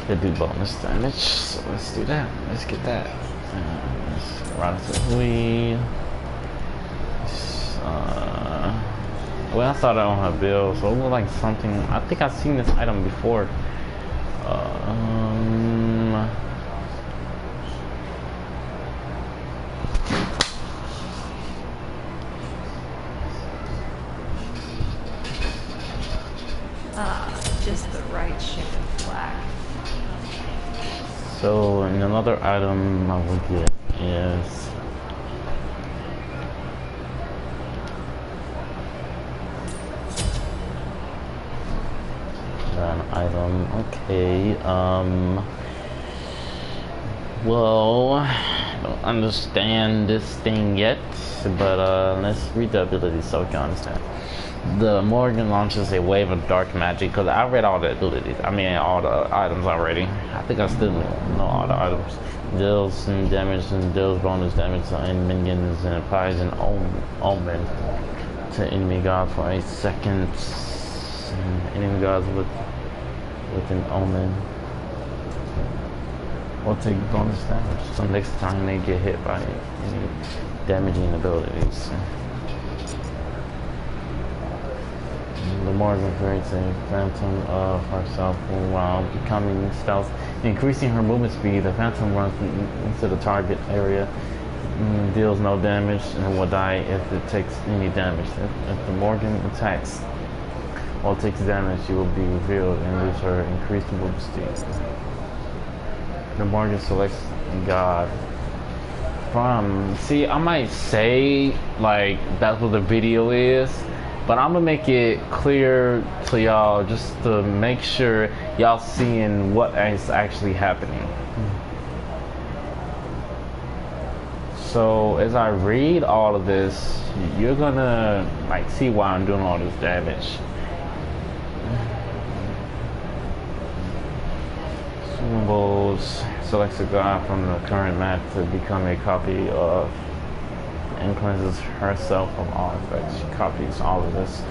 that do bonus damage. So let's do that. Let's get that. Ratatouille. Well, I saw that on her bill, so it looked like something. I think I've seen this item before. Just the right shade of black. So, and another item I will get is an item. Okay. Well, I don't understand this thing yet, but let's read the abilities so we can understand. The Morgan launches a wave of dark magic, because I read all the abilities. I mean, all the items already. I think I still know all the items. Deals some damage and deals bonus damage to minions and applies an omen to enemy gods for 8 seconds. Enemy gods with an omen will take bonus damage. So next time they get hit by any damaging abilities. The Morgan creates a phantom of herself while becoming stealth, increasing her movement speed. The phantom runs into the target area, deals no damage, and will die if it takes any damage. If the Morgan attacks or takes damage, she will be revealed and lose her increased movement speed. The Morgan selects God from. See, I might say like that's what the video is. But I'm gonna make it clear to y'all just to make sure y'all seeing what is actually happening. So as I read all of this, you're gonna like see why I'm doing all this damage. Symbols selects a god from the current map to become a copy of and cleanses herself from all effects. She copies all of this,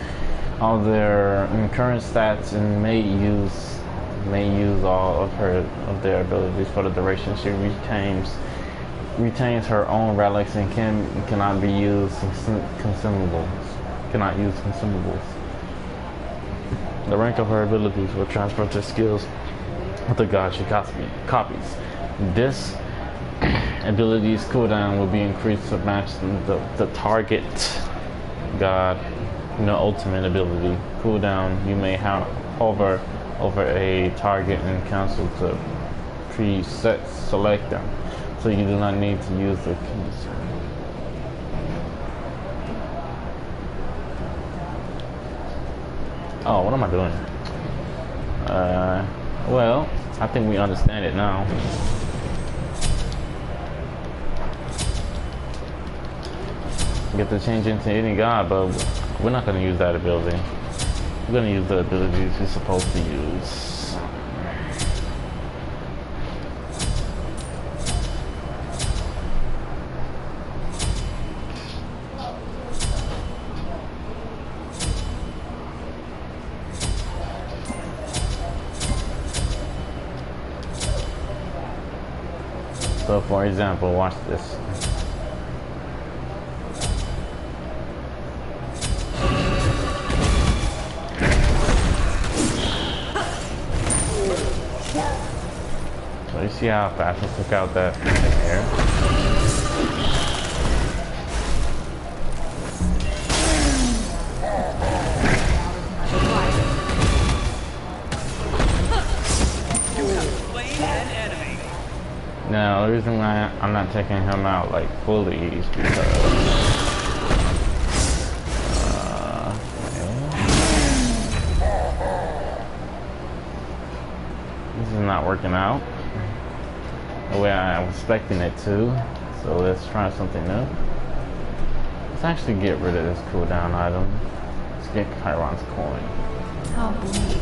all their current stats, and may use all of their abilities for the duration. She retains her own relics and cannot be used consumables. Cannot use consumables. The rank of her abilities will transfer to skills with the god she copies. This ability's cooldown will be increased to match the target god, ultimate ability cooldown. You may hover over a target and cancel to preset select them, so you do not need to use the keys. Oh, what am I doing? Well, I think we understand it now. Get to change into any god, but we're not going to use that ability. We're going to use the abilities we're supposed to use. So for example, watch this. So you see how fast I took out that air? Now, the reason why I'm not taking him out like fully is because this is not working out the way I was expecting it to. So let's try something new. Let's actually get rid of this cooldown item. Let's get Chiron's coin. How bleak.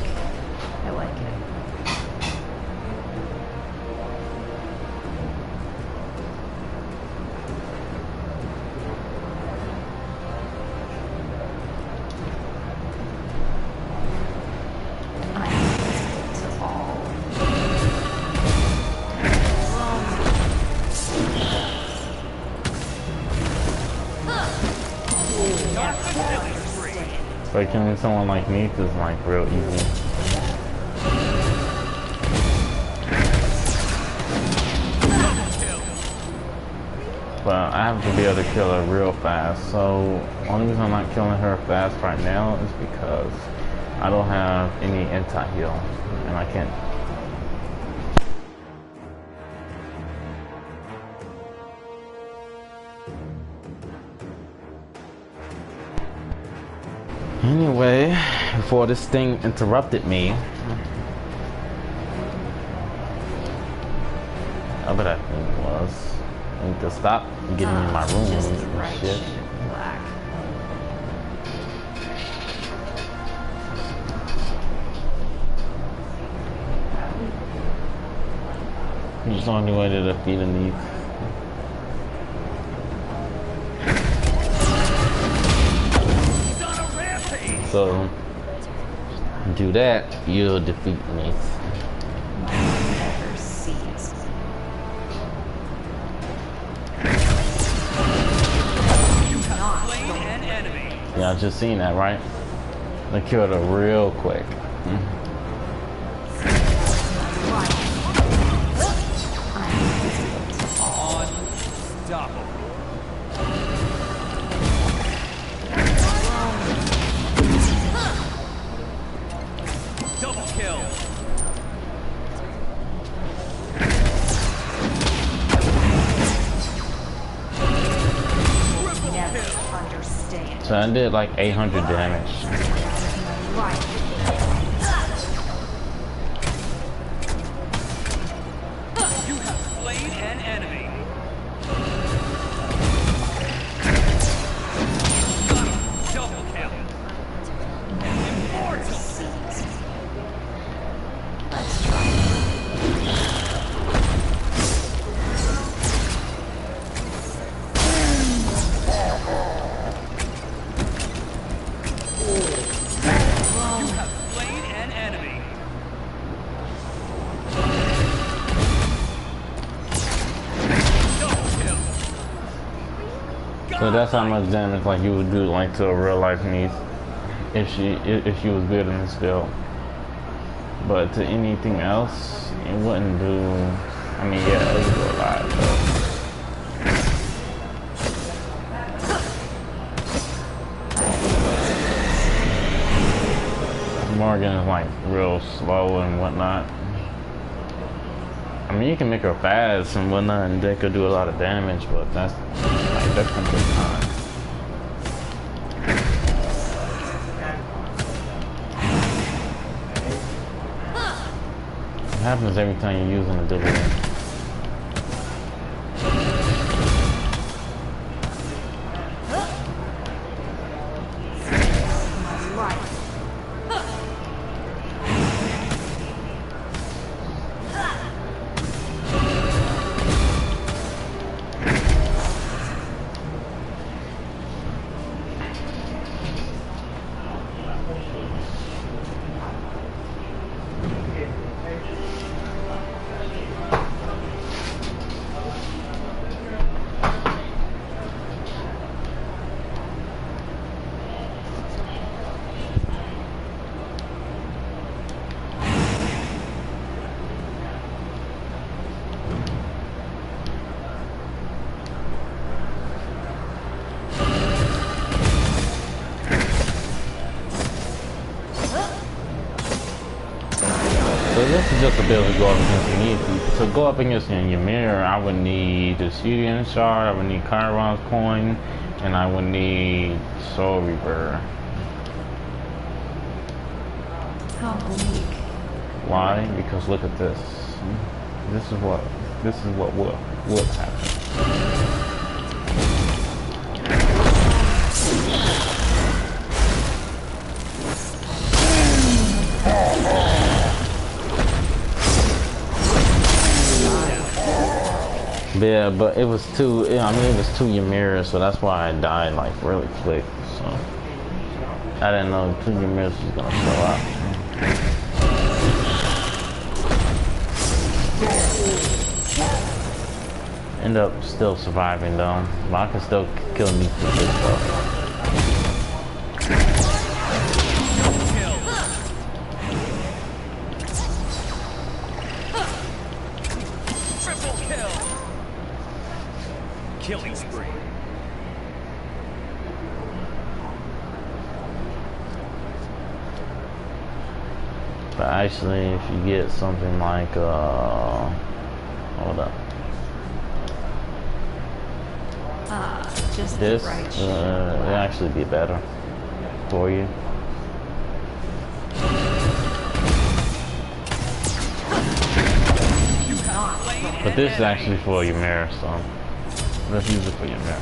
I like it. But killing someone like Neith is like real easy. But I have to be able to kill her real fast. So only reason I'm not killing her fast right now is because I don't have any anti-heal and I can't. Anyway, before this thing interrupted me, whatever that thing was, I need to stop getting in my room Just and right shit. black. It's the only way to defeat a Neith. So, do that, you'll defeat Neith. Never cease. Yeah, I just seen that, right? They killed her real quick. Unstoppable. Double kill. Never understand. So I did like 800 damage. Right. You have slain an enemy. So that's how much damage like you would do like to a real life niece if she was good in this field. But to anything else, it wouldn't do. I mean, yeah, it would do a lot. But Morgan is like real slow and whatnot. I mean, you can make her fast and whatnot, and they could do a lot of damage, but that's gonna take time. It happens every time you're using a ability. So this is just a build to go up against me. To go up against your mirror, I would need the Obsidian Shard, I would need Chiron's Coin, and I would need Soul Reaper. How bleak. Why? Because look at this. This is what would happen. Yeah, but it was too. I mean, it was too Ymir, so that's why I died like really quick. So I didn't know two Ymirs was gonna show up. End up still surviving though, but I can still kill me with this stuff. Killing spree. But actually, if you get something like, hold up. Just This, right. it'll actually be better for you. But this is actually for your mirror, so let's use it for your mirror.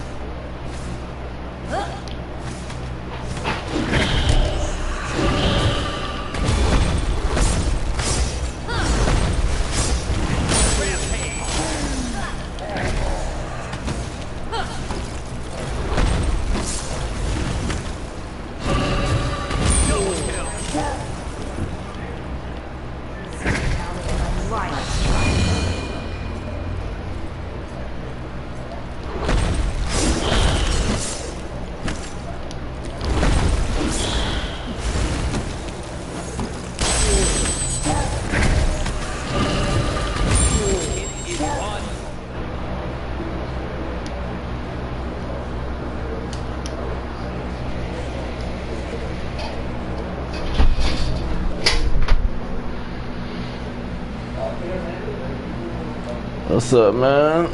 What's up, man?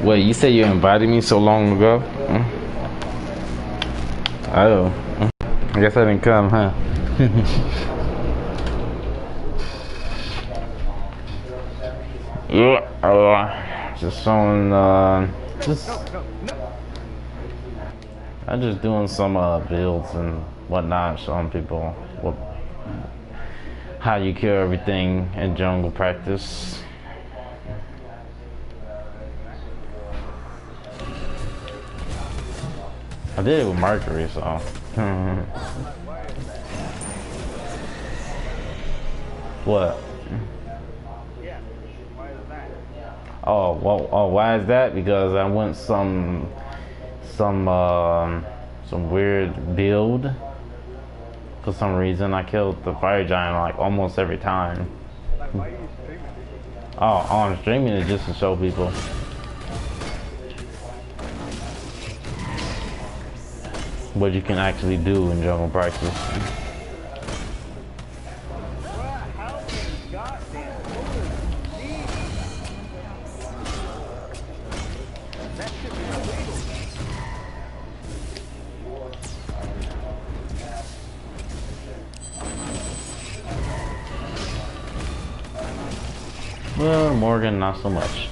Wait, you said you invited me so long ago? Oh, I guess I didn't come, huh? Yeah, just showing, I'm just doing some builds and whatnot, showing people how you kill everything in jungle practice. I did it with Mercury, so. What? Oh, well, oh, why is that? Because I went some weird build. For some reason, I killed the fire giant like almost every time. Like, why are you streaming? Oh, I'm streaming it just to show people what you can actually do in jungle practice. What? How many goddamn bullets? That should be illegal. Well, Morgan, not so much.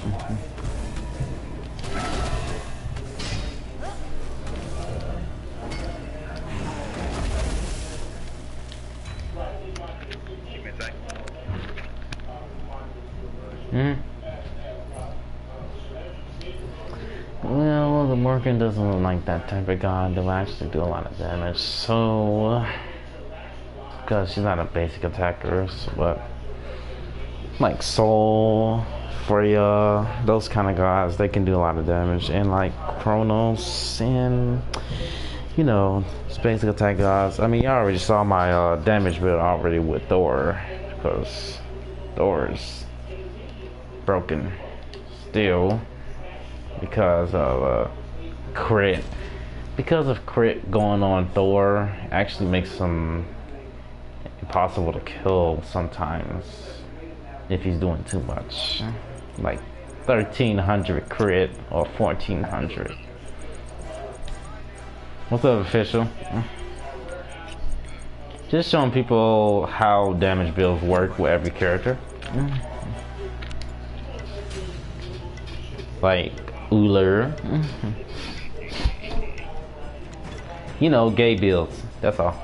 Well, the Morgan doesn't look like that type of god that will actually do a lot of damage, so because she's not a basic attacker, but like Soul, Freya, those kind of gods, they can do a lot of damage, and like Kronos and you know, basic attack gods. I mean, you already saw my damage build already with Thor, because Thor's broken still because of crit. Because of crit going on Thor actually makes him impossible to kill sometimes if he's doing too much. Like 1300 crit or 1400. What's up, official? Just showing people how damage builds work with every character. Like Uller. You know, gay builds. That's all.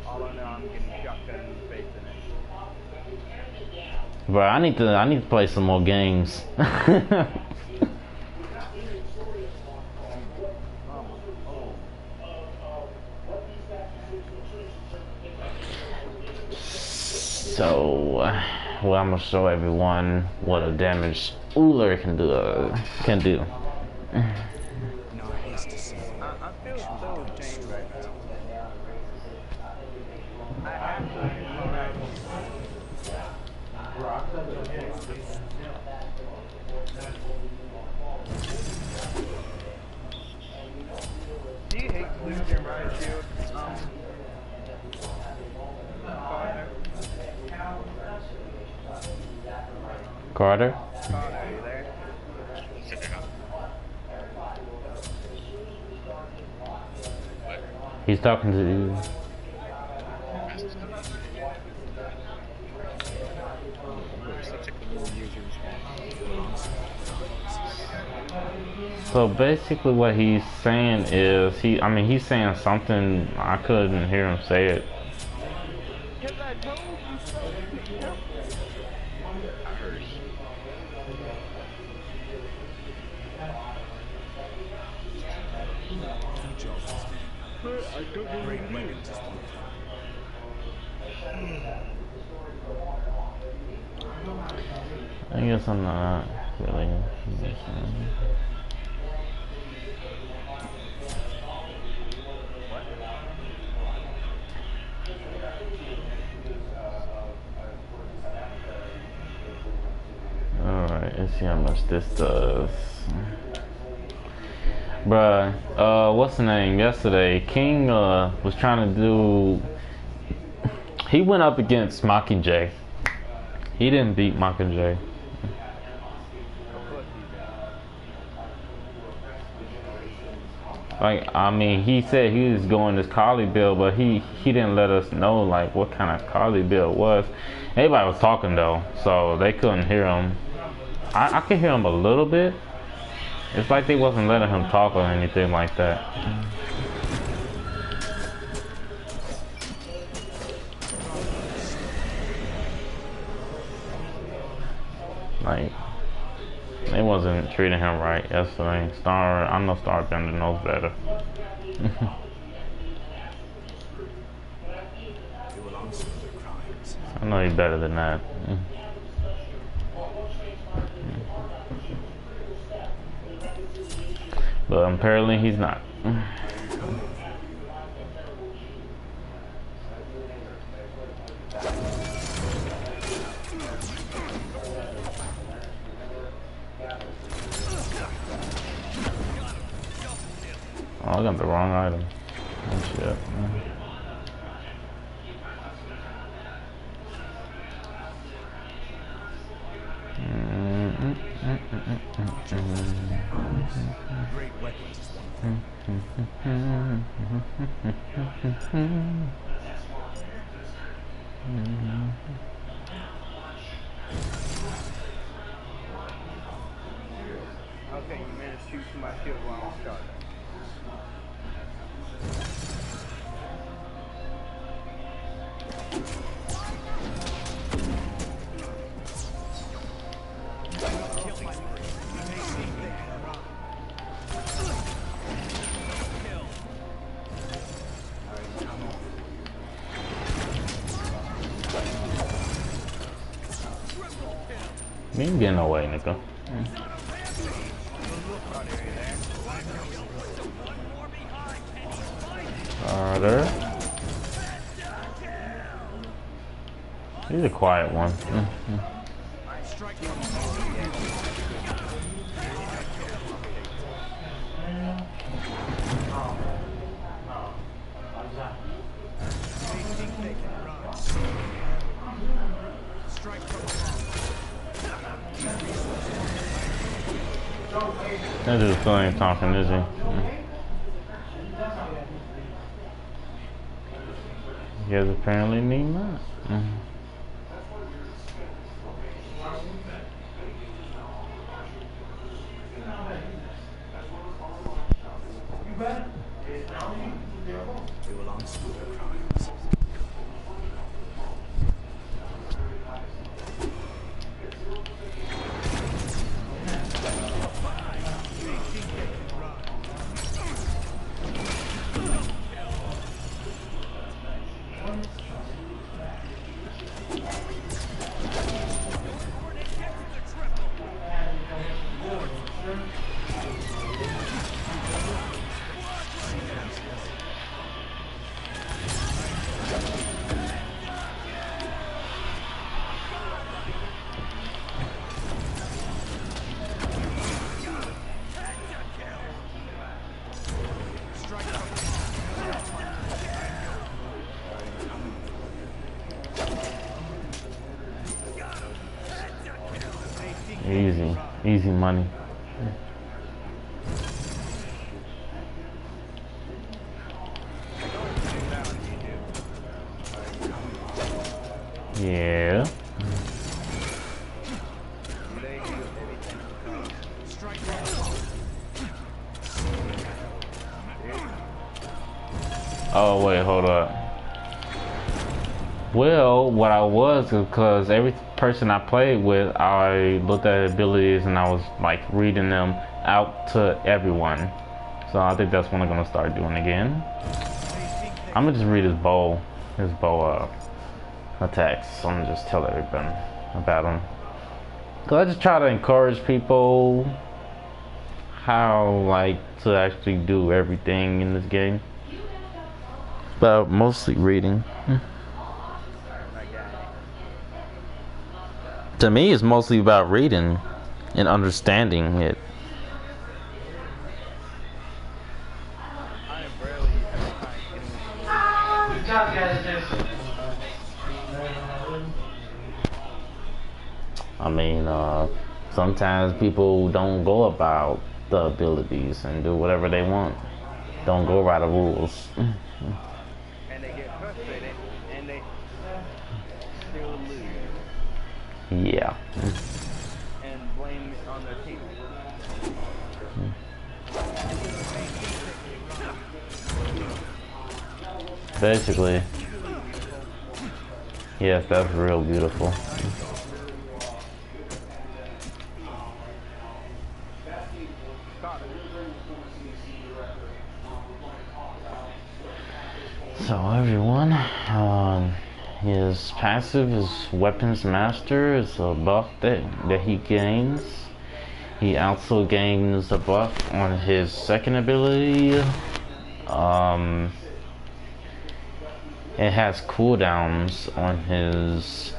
All I know, I'm getting shotgun in the face in it. But I need to play some more games. So, well, I'm gonna show everyone what a damage Uller can do. I feel so ashamed right now. I have to. Do you hate losing Ryan Shield? Carter? Connor, are you there? He's talking to you. So basically what he's saying is, he's saying something, I couldn't hear him say it. Because I told you so. I heard. I don't know what it is. I guess I'm not really listening. Alright, let's see how much this does. Bruh, what's the name? Yesterday, King was trying to do. He went up against Mockingjay. He didn't beat Mockingjay. Like, I mean, he said he was going this Carly build, but he didn't let us know like what kind of Carly build was. Everybody was talking though, so they couldn't hear him. I could hear him a little bit. It's like they wasn't letting him talk or anything like that. Like, they wasn't treating him right yesterday. I know Starbender knows better. I know he's better than that. But apparently he's not. Oh, I got the wrong item. Oh shit. Great weapons. Okay, you managed to shoot through my shield while I'm starting. Me ain't getting away, nigga. Harder. He's a quiet one. That dude still ain't talking, is he? He guys apparently need not. They will answer for their crimes. Easy, easy money. Yeah. Oh wait, hold up. Well, what I was, because every person I played with, I looked at abilities and I was like reading them out to everyone. So I think that's what I'm gonna start doing again. I'm gonna just read his bow attacks. So I'm gonna just tell everyone about him. Cause I just try to encourage people how like to actually do everything in this game. But mostly reading. To me, it's mostly about reading and understanding it. I am barely Good job, guys. I mean, sometimes people don't go about the abilities and do whatever they want. Don't go by the rules. and they get frustrated and they still lose Yeah. and blame it on their team. Basically. Yes, that's real beautiful. So everyone, His passive is Weapons Master. Is a buff that he gains. He also gains a buff on his second ability. It has cooldowns on his,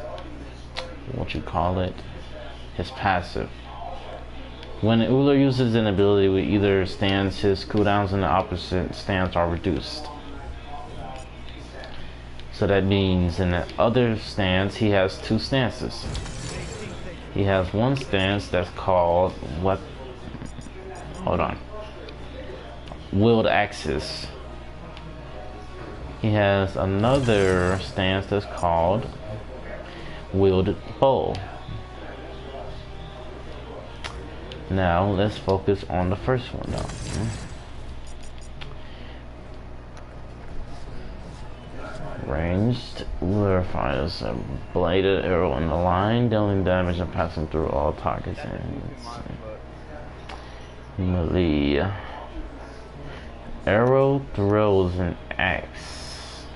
what you call it, his passive. When Uller uses an ability with either stance, his cooldowns in the opposite stance are reduced. So that means in the other stance, he has two stances. He has one stance that's called, what? Hold on. Willed Axis. He has another stance that's called Wielded Bow. Now let's focus on the first one though. Ranged, Uller fires a bladed arrow in the line, dealing damage and passing through all targets. Melee. Arrow throws an axe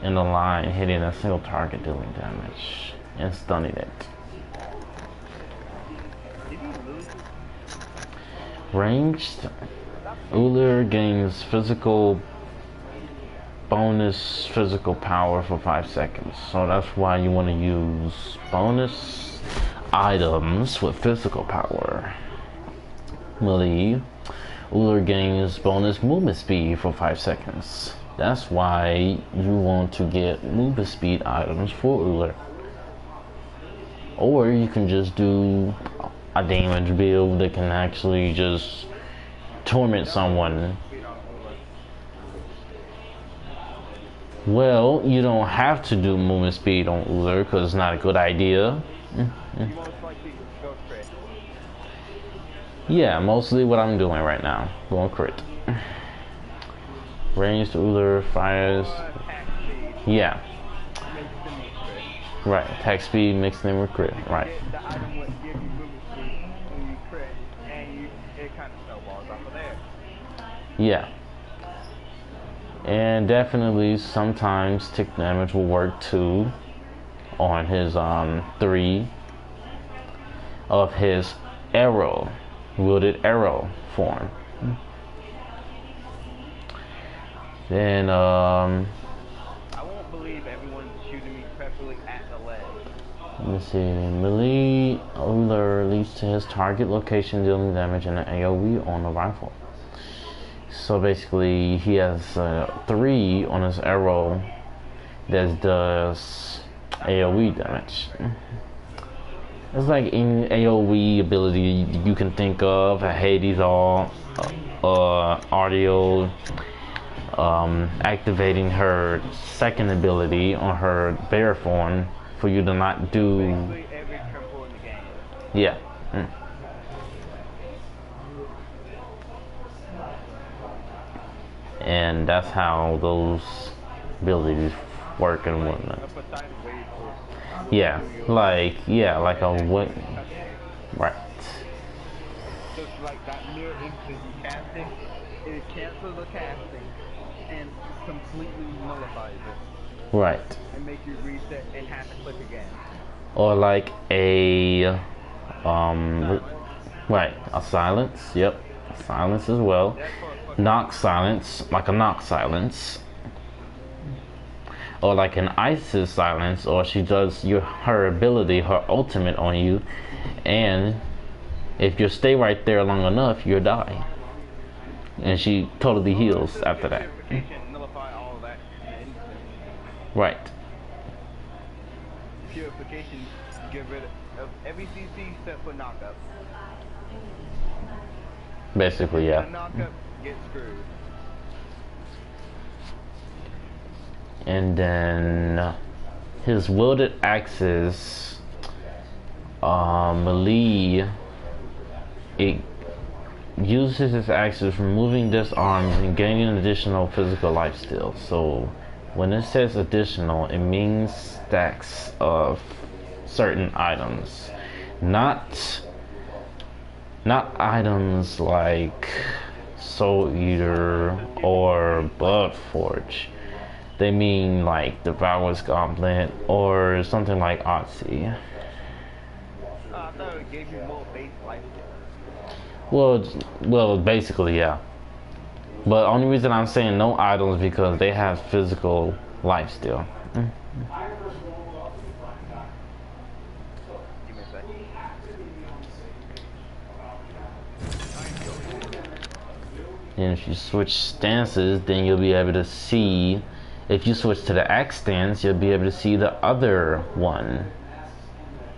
in the line, hitting a single target, dealing damage and stunning it. Ranged, Uller gains bonus physical power for 5 seconds. So that's why you want to use bonus items with physical power. Melee, Uller gains bonus movement speed for 5 seconds. That's why you want to get movement speed items for Uller. Or you can just do a damage build that can actually just torment someone. Well, you don't have to do movement speed on Uller because it's not a good idea. Yeah, mostly what I'm doing right now. Going crit. Ranged Uller fires. Yeah. Right, attack speed mixed in with crit. Right. Yeah. And definitely sometimes tick damage will work too on his 3 of his arrow, wielded arrow form. Then I won't believe everyone's shooting me preferably at the leg. let me see. Melee Uller leads to his target location, dealing damage and an AoE on the rifle. So basically, he has 3 on his arrow that does AoE damage. It's like any AoE ability you can think of. Hades all audio activating her second ability on her bear form for you to not do. Basically every triple in the game. Yeah. And that's how those abilities work and whatnot. Yeah, like a what? Right. So it's like that mirror image you casting, it cancels the casting and completely nullifies it. Right. And make you reset and have to click again. Or like a right, a silence. Yep, silence as well. Knock silence, like a knock silence. Or like an ISIS silence, or she does her ability, her ultimate on you, and if you stay right there long enough, you'll die. And she totally heals after that. Nullify all of that. Right. Purification, get rid of every CC except for knockup. Basically, yeah. Knockup, get screwed. And then his wielded axes, melee, it uses his axes, removing disarms and gaining an additional physical life steal. So when it says additional, it means stacks of certain items, not items like Soul Eater or Blood Forge. they mean like Devourer's Gauntlet or something like Otzi. I thought it gave you more base life. Well, basically, yeah. But only reason I'm saying no items because they have physical life still. Give me a sec. And if you switch stances, then you'll be able to see. If you switch to the X stance, you'll be able to see the other one.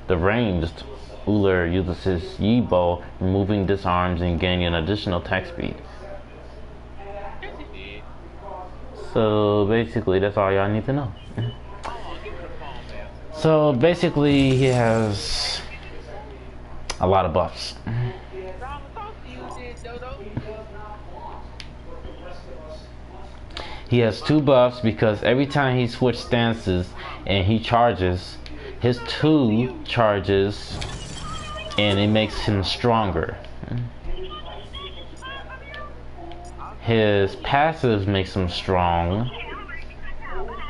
The ranged Uller uses his Yibo, removing disarms and gaining an additional attack speed. So basically, that's all y'all need to know. So basically, he has a lot of buffs. He has 2 buffs because every time he switches stances and he charges, his 2 charges and it makes him stronger. His passive makes him strong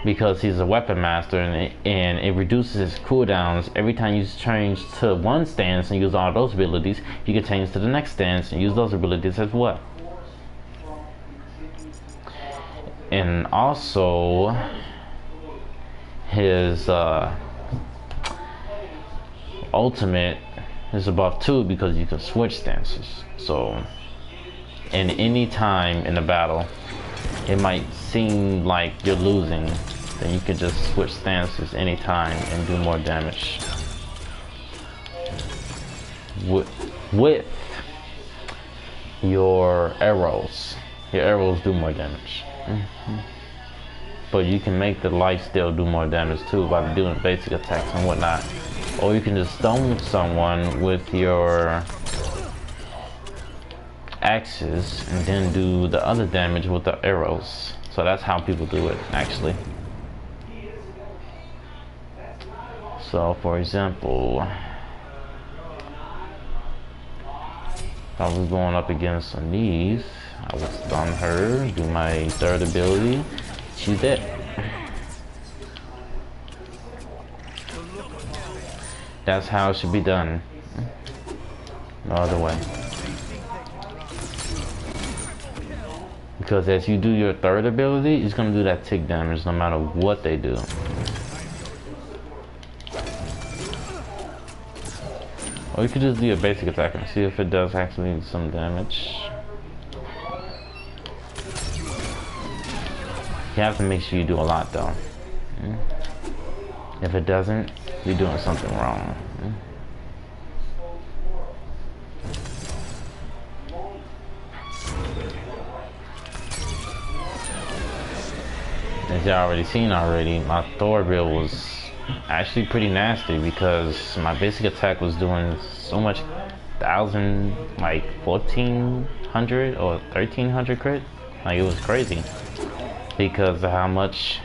because he's a weapon master, and it reduces his cooldowns. Every time you change to one stance and use all those abilities, you can change to the next stance and use those abilities as well. And also his ultimate is above 2 because you can switch stances. So in any time in the battle it might seem like you're losing, then you can just switch stances anytime and do more damage with your arrows. Your arrows do more damage. But you can make the life still do more damage too by doing basic attacks and whatnot. Or you can just stone someone with your axes and then do the other damage with the arrows. So that's how people do it actually. So for example, if I was going up against Anise, I would stun her, do my 3rd ability, she's dead. That's how it should be done. No other way. Because as you do your 3rd ability, it's going to do that tick damage no matter what they do. Or you could just do a basic attack and see if it does actually some damage. You have to make sure you do a lot though. If it doesn't, you're doing something wrong. As y'all already seen my Thor build was actually pretty nasty because my basic attack was doing so much 1,000, like 1,400 or 1,300 crit. Like, it was crazy because of how much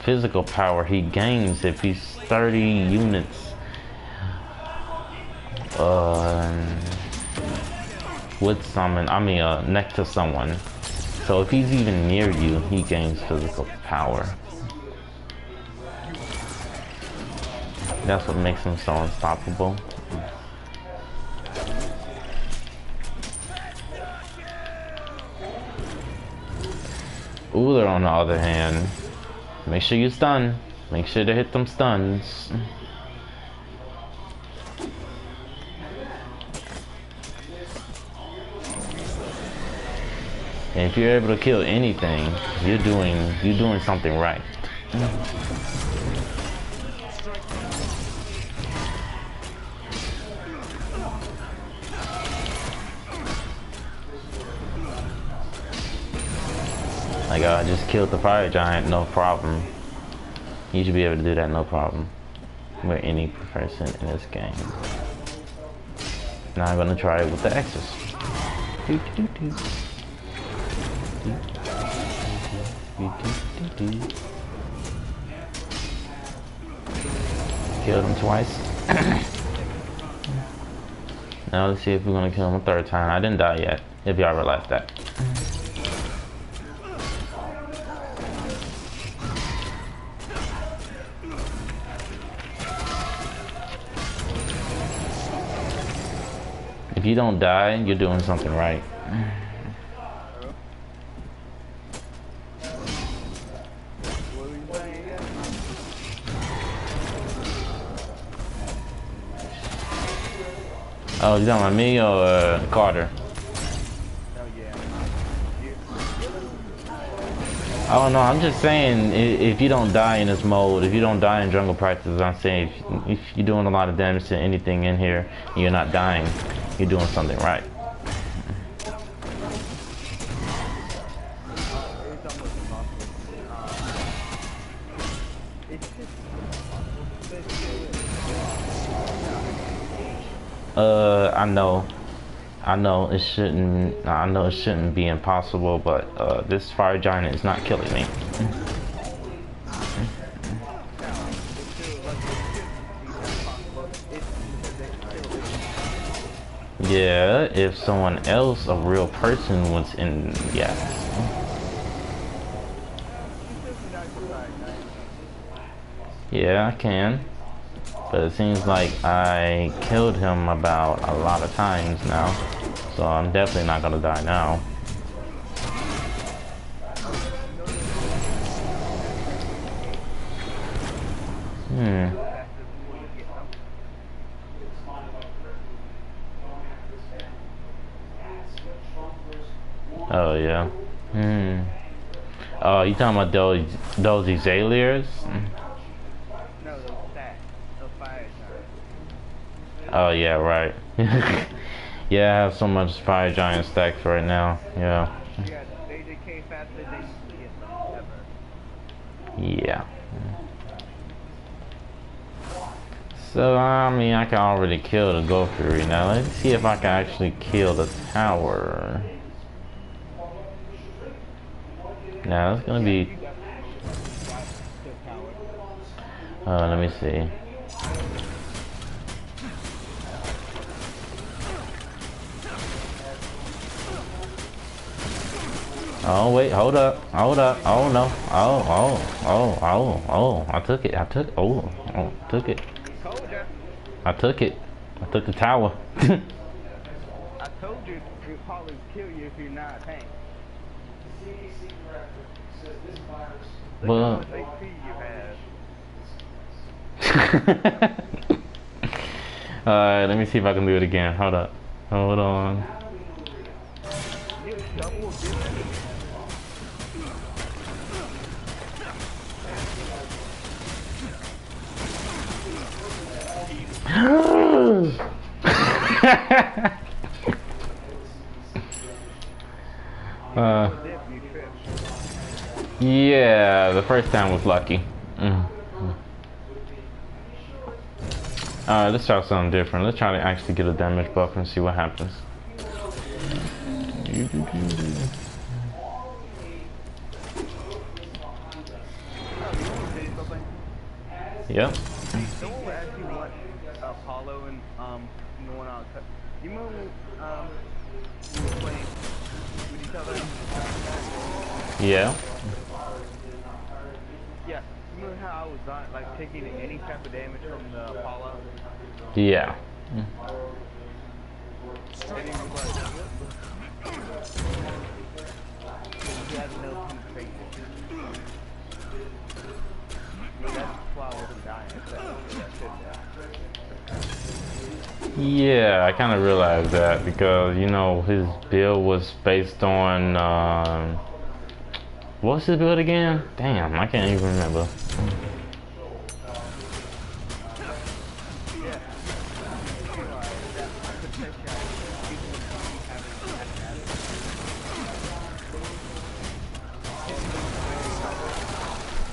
physical power he gains if he's 30 units with someone, next to someone. So if he's even near you, he gains physical power. That's what makes him so unstoppable. Uller, on the other hand, make sure you stun. Make sure to hit them stuns. And if you're able to kill anything, you're doing something right. Like, I just killed the fire giant, no problem. You should be able to do that, no problem, with any person in this game. Now I'm gonna try it with the X's. Killed him twice. Now let's see if we're gonna kill him a 3rd time. I didn't die yet, if y'all realize that. If you don't die, you're doing something right. Oh, you talking about me or Carter? Oh no, I'm just saying if you don't die in this mode, if you don't die in jungle practice, I'm saying if you're doing a lot of damage to anything in here and you're not dying, you're doing something right. I know it shouldn't be impossible, but this fire giant is not killing me. Yeah, if someone else, a real person, was in, yeah. Yeah, I can. But it seems like I killed him about a lot of times now. So I'm definitely not gonna die now. Oh yeah. Oh, you talking about those Azaleas? No, those stacks. Those fire giants. Oh yeah, right. Yeah, I have so much fire giant stacks right now. Yeah. Yeah, they decay faster than you can get them, ever. Yeah. So, I mean, I can already kill the Gold Fury. Now, let's see if I can actually kill the tower. Now, it's gonna be... let me see. Oh, wait, hold up. Oh, no. Oh, I took it. Took it. I took it. I took the tower. I told you it would probably kill you if you're not a tank. Well, alright, let me see if I can do it again. Hold up. Hold on. Yeah, the first time was lucky. Let's try something different. Let's try to actually get a damage buff and see what happens. Yep. Someone will ask you what Apollo and no one else. You remember we were playing with each other? Yeah. Yeah. You remember how I was not like taking any type of damage from the Apollo? Yeah. And he was like, he had no penetration. I mean, that's why I wasn't dying. Yeah, I kind of realized that because, you know, his build was based on, what's his build again? Damn, I can't even remember.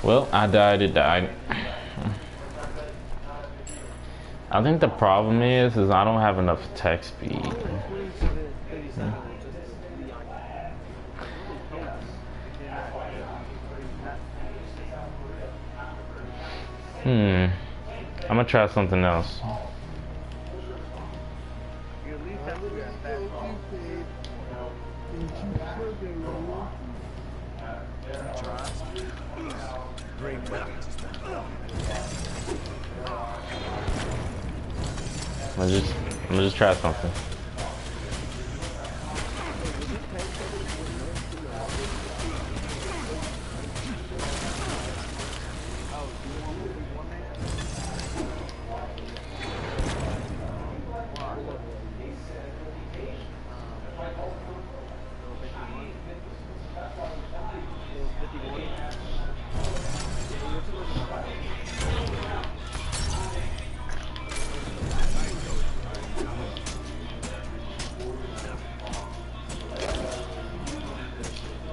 Well, I died, it died. I think the problem is I don't have enough tech speed. I'm gonna try something else. I'm gonna just try something.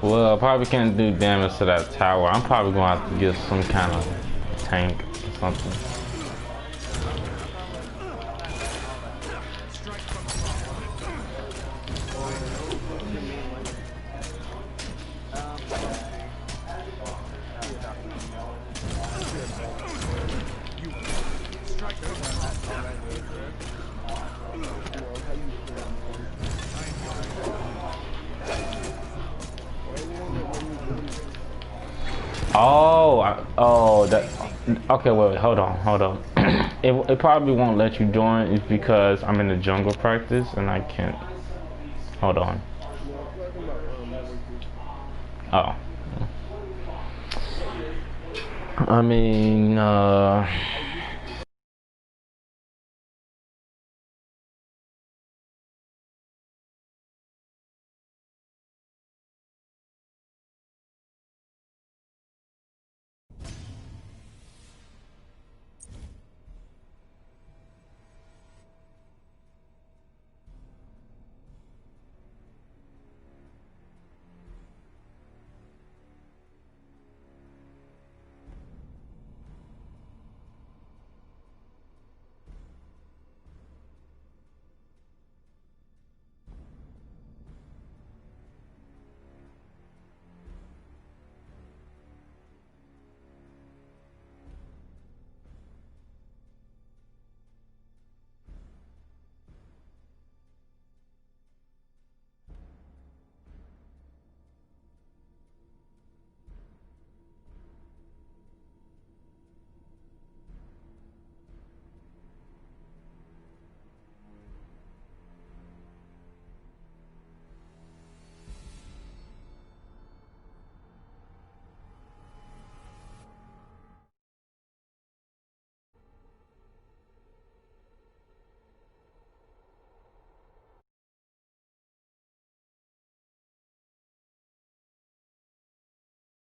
Well, I probably can't do damage to that tower. I'm probably gonna have to get some kind of tank or something. Oh, that. Okay, wait, hold on. It probably won't let you join. It's because I'm in the jungle practice and I can't. Hold on. Oh. I mean,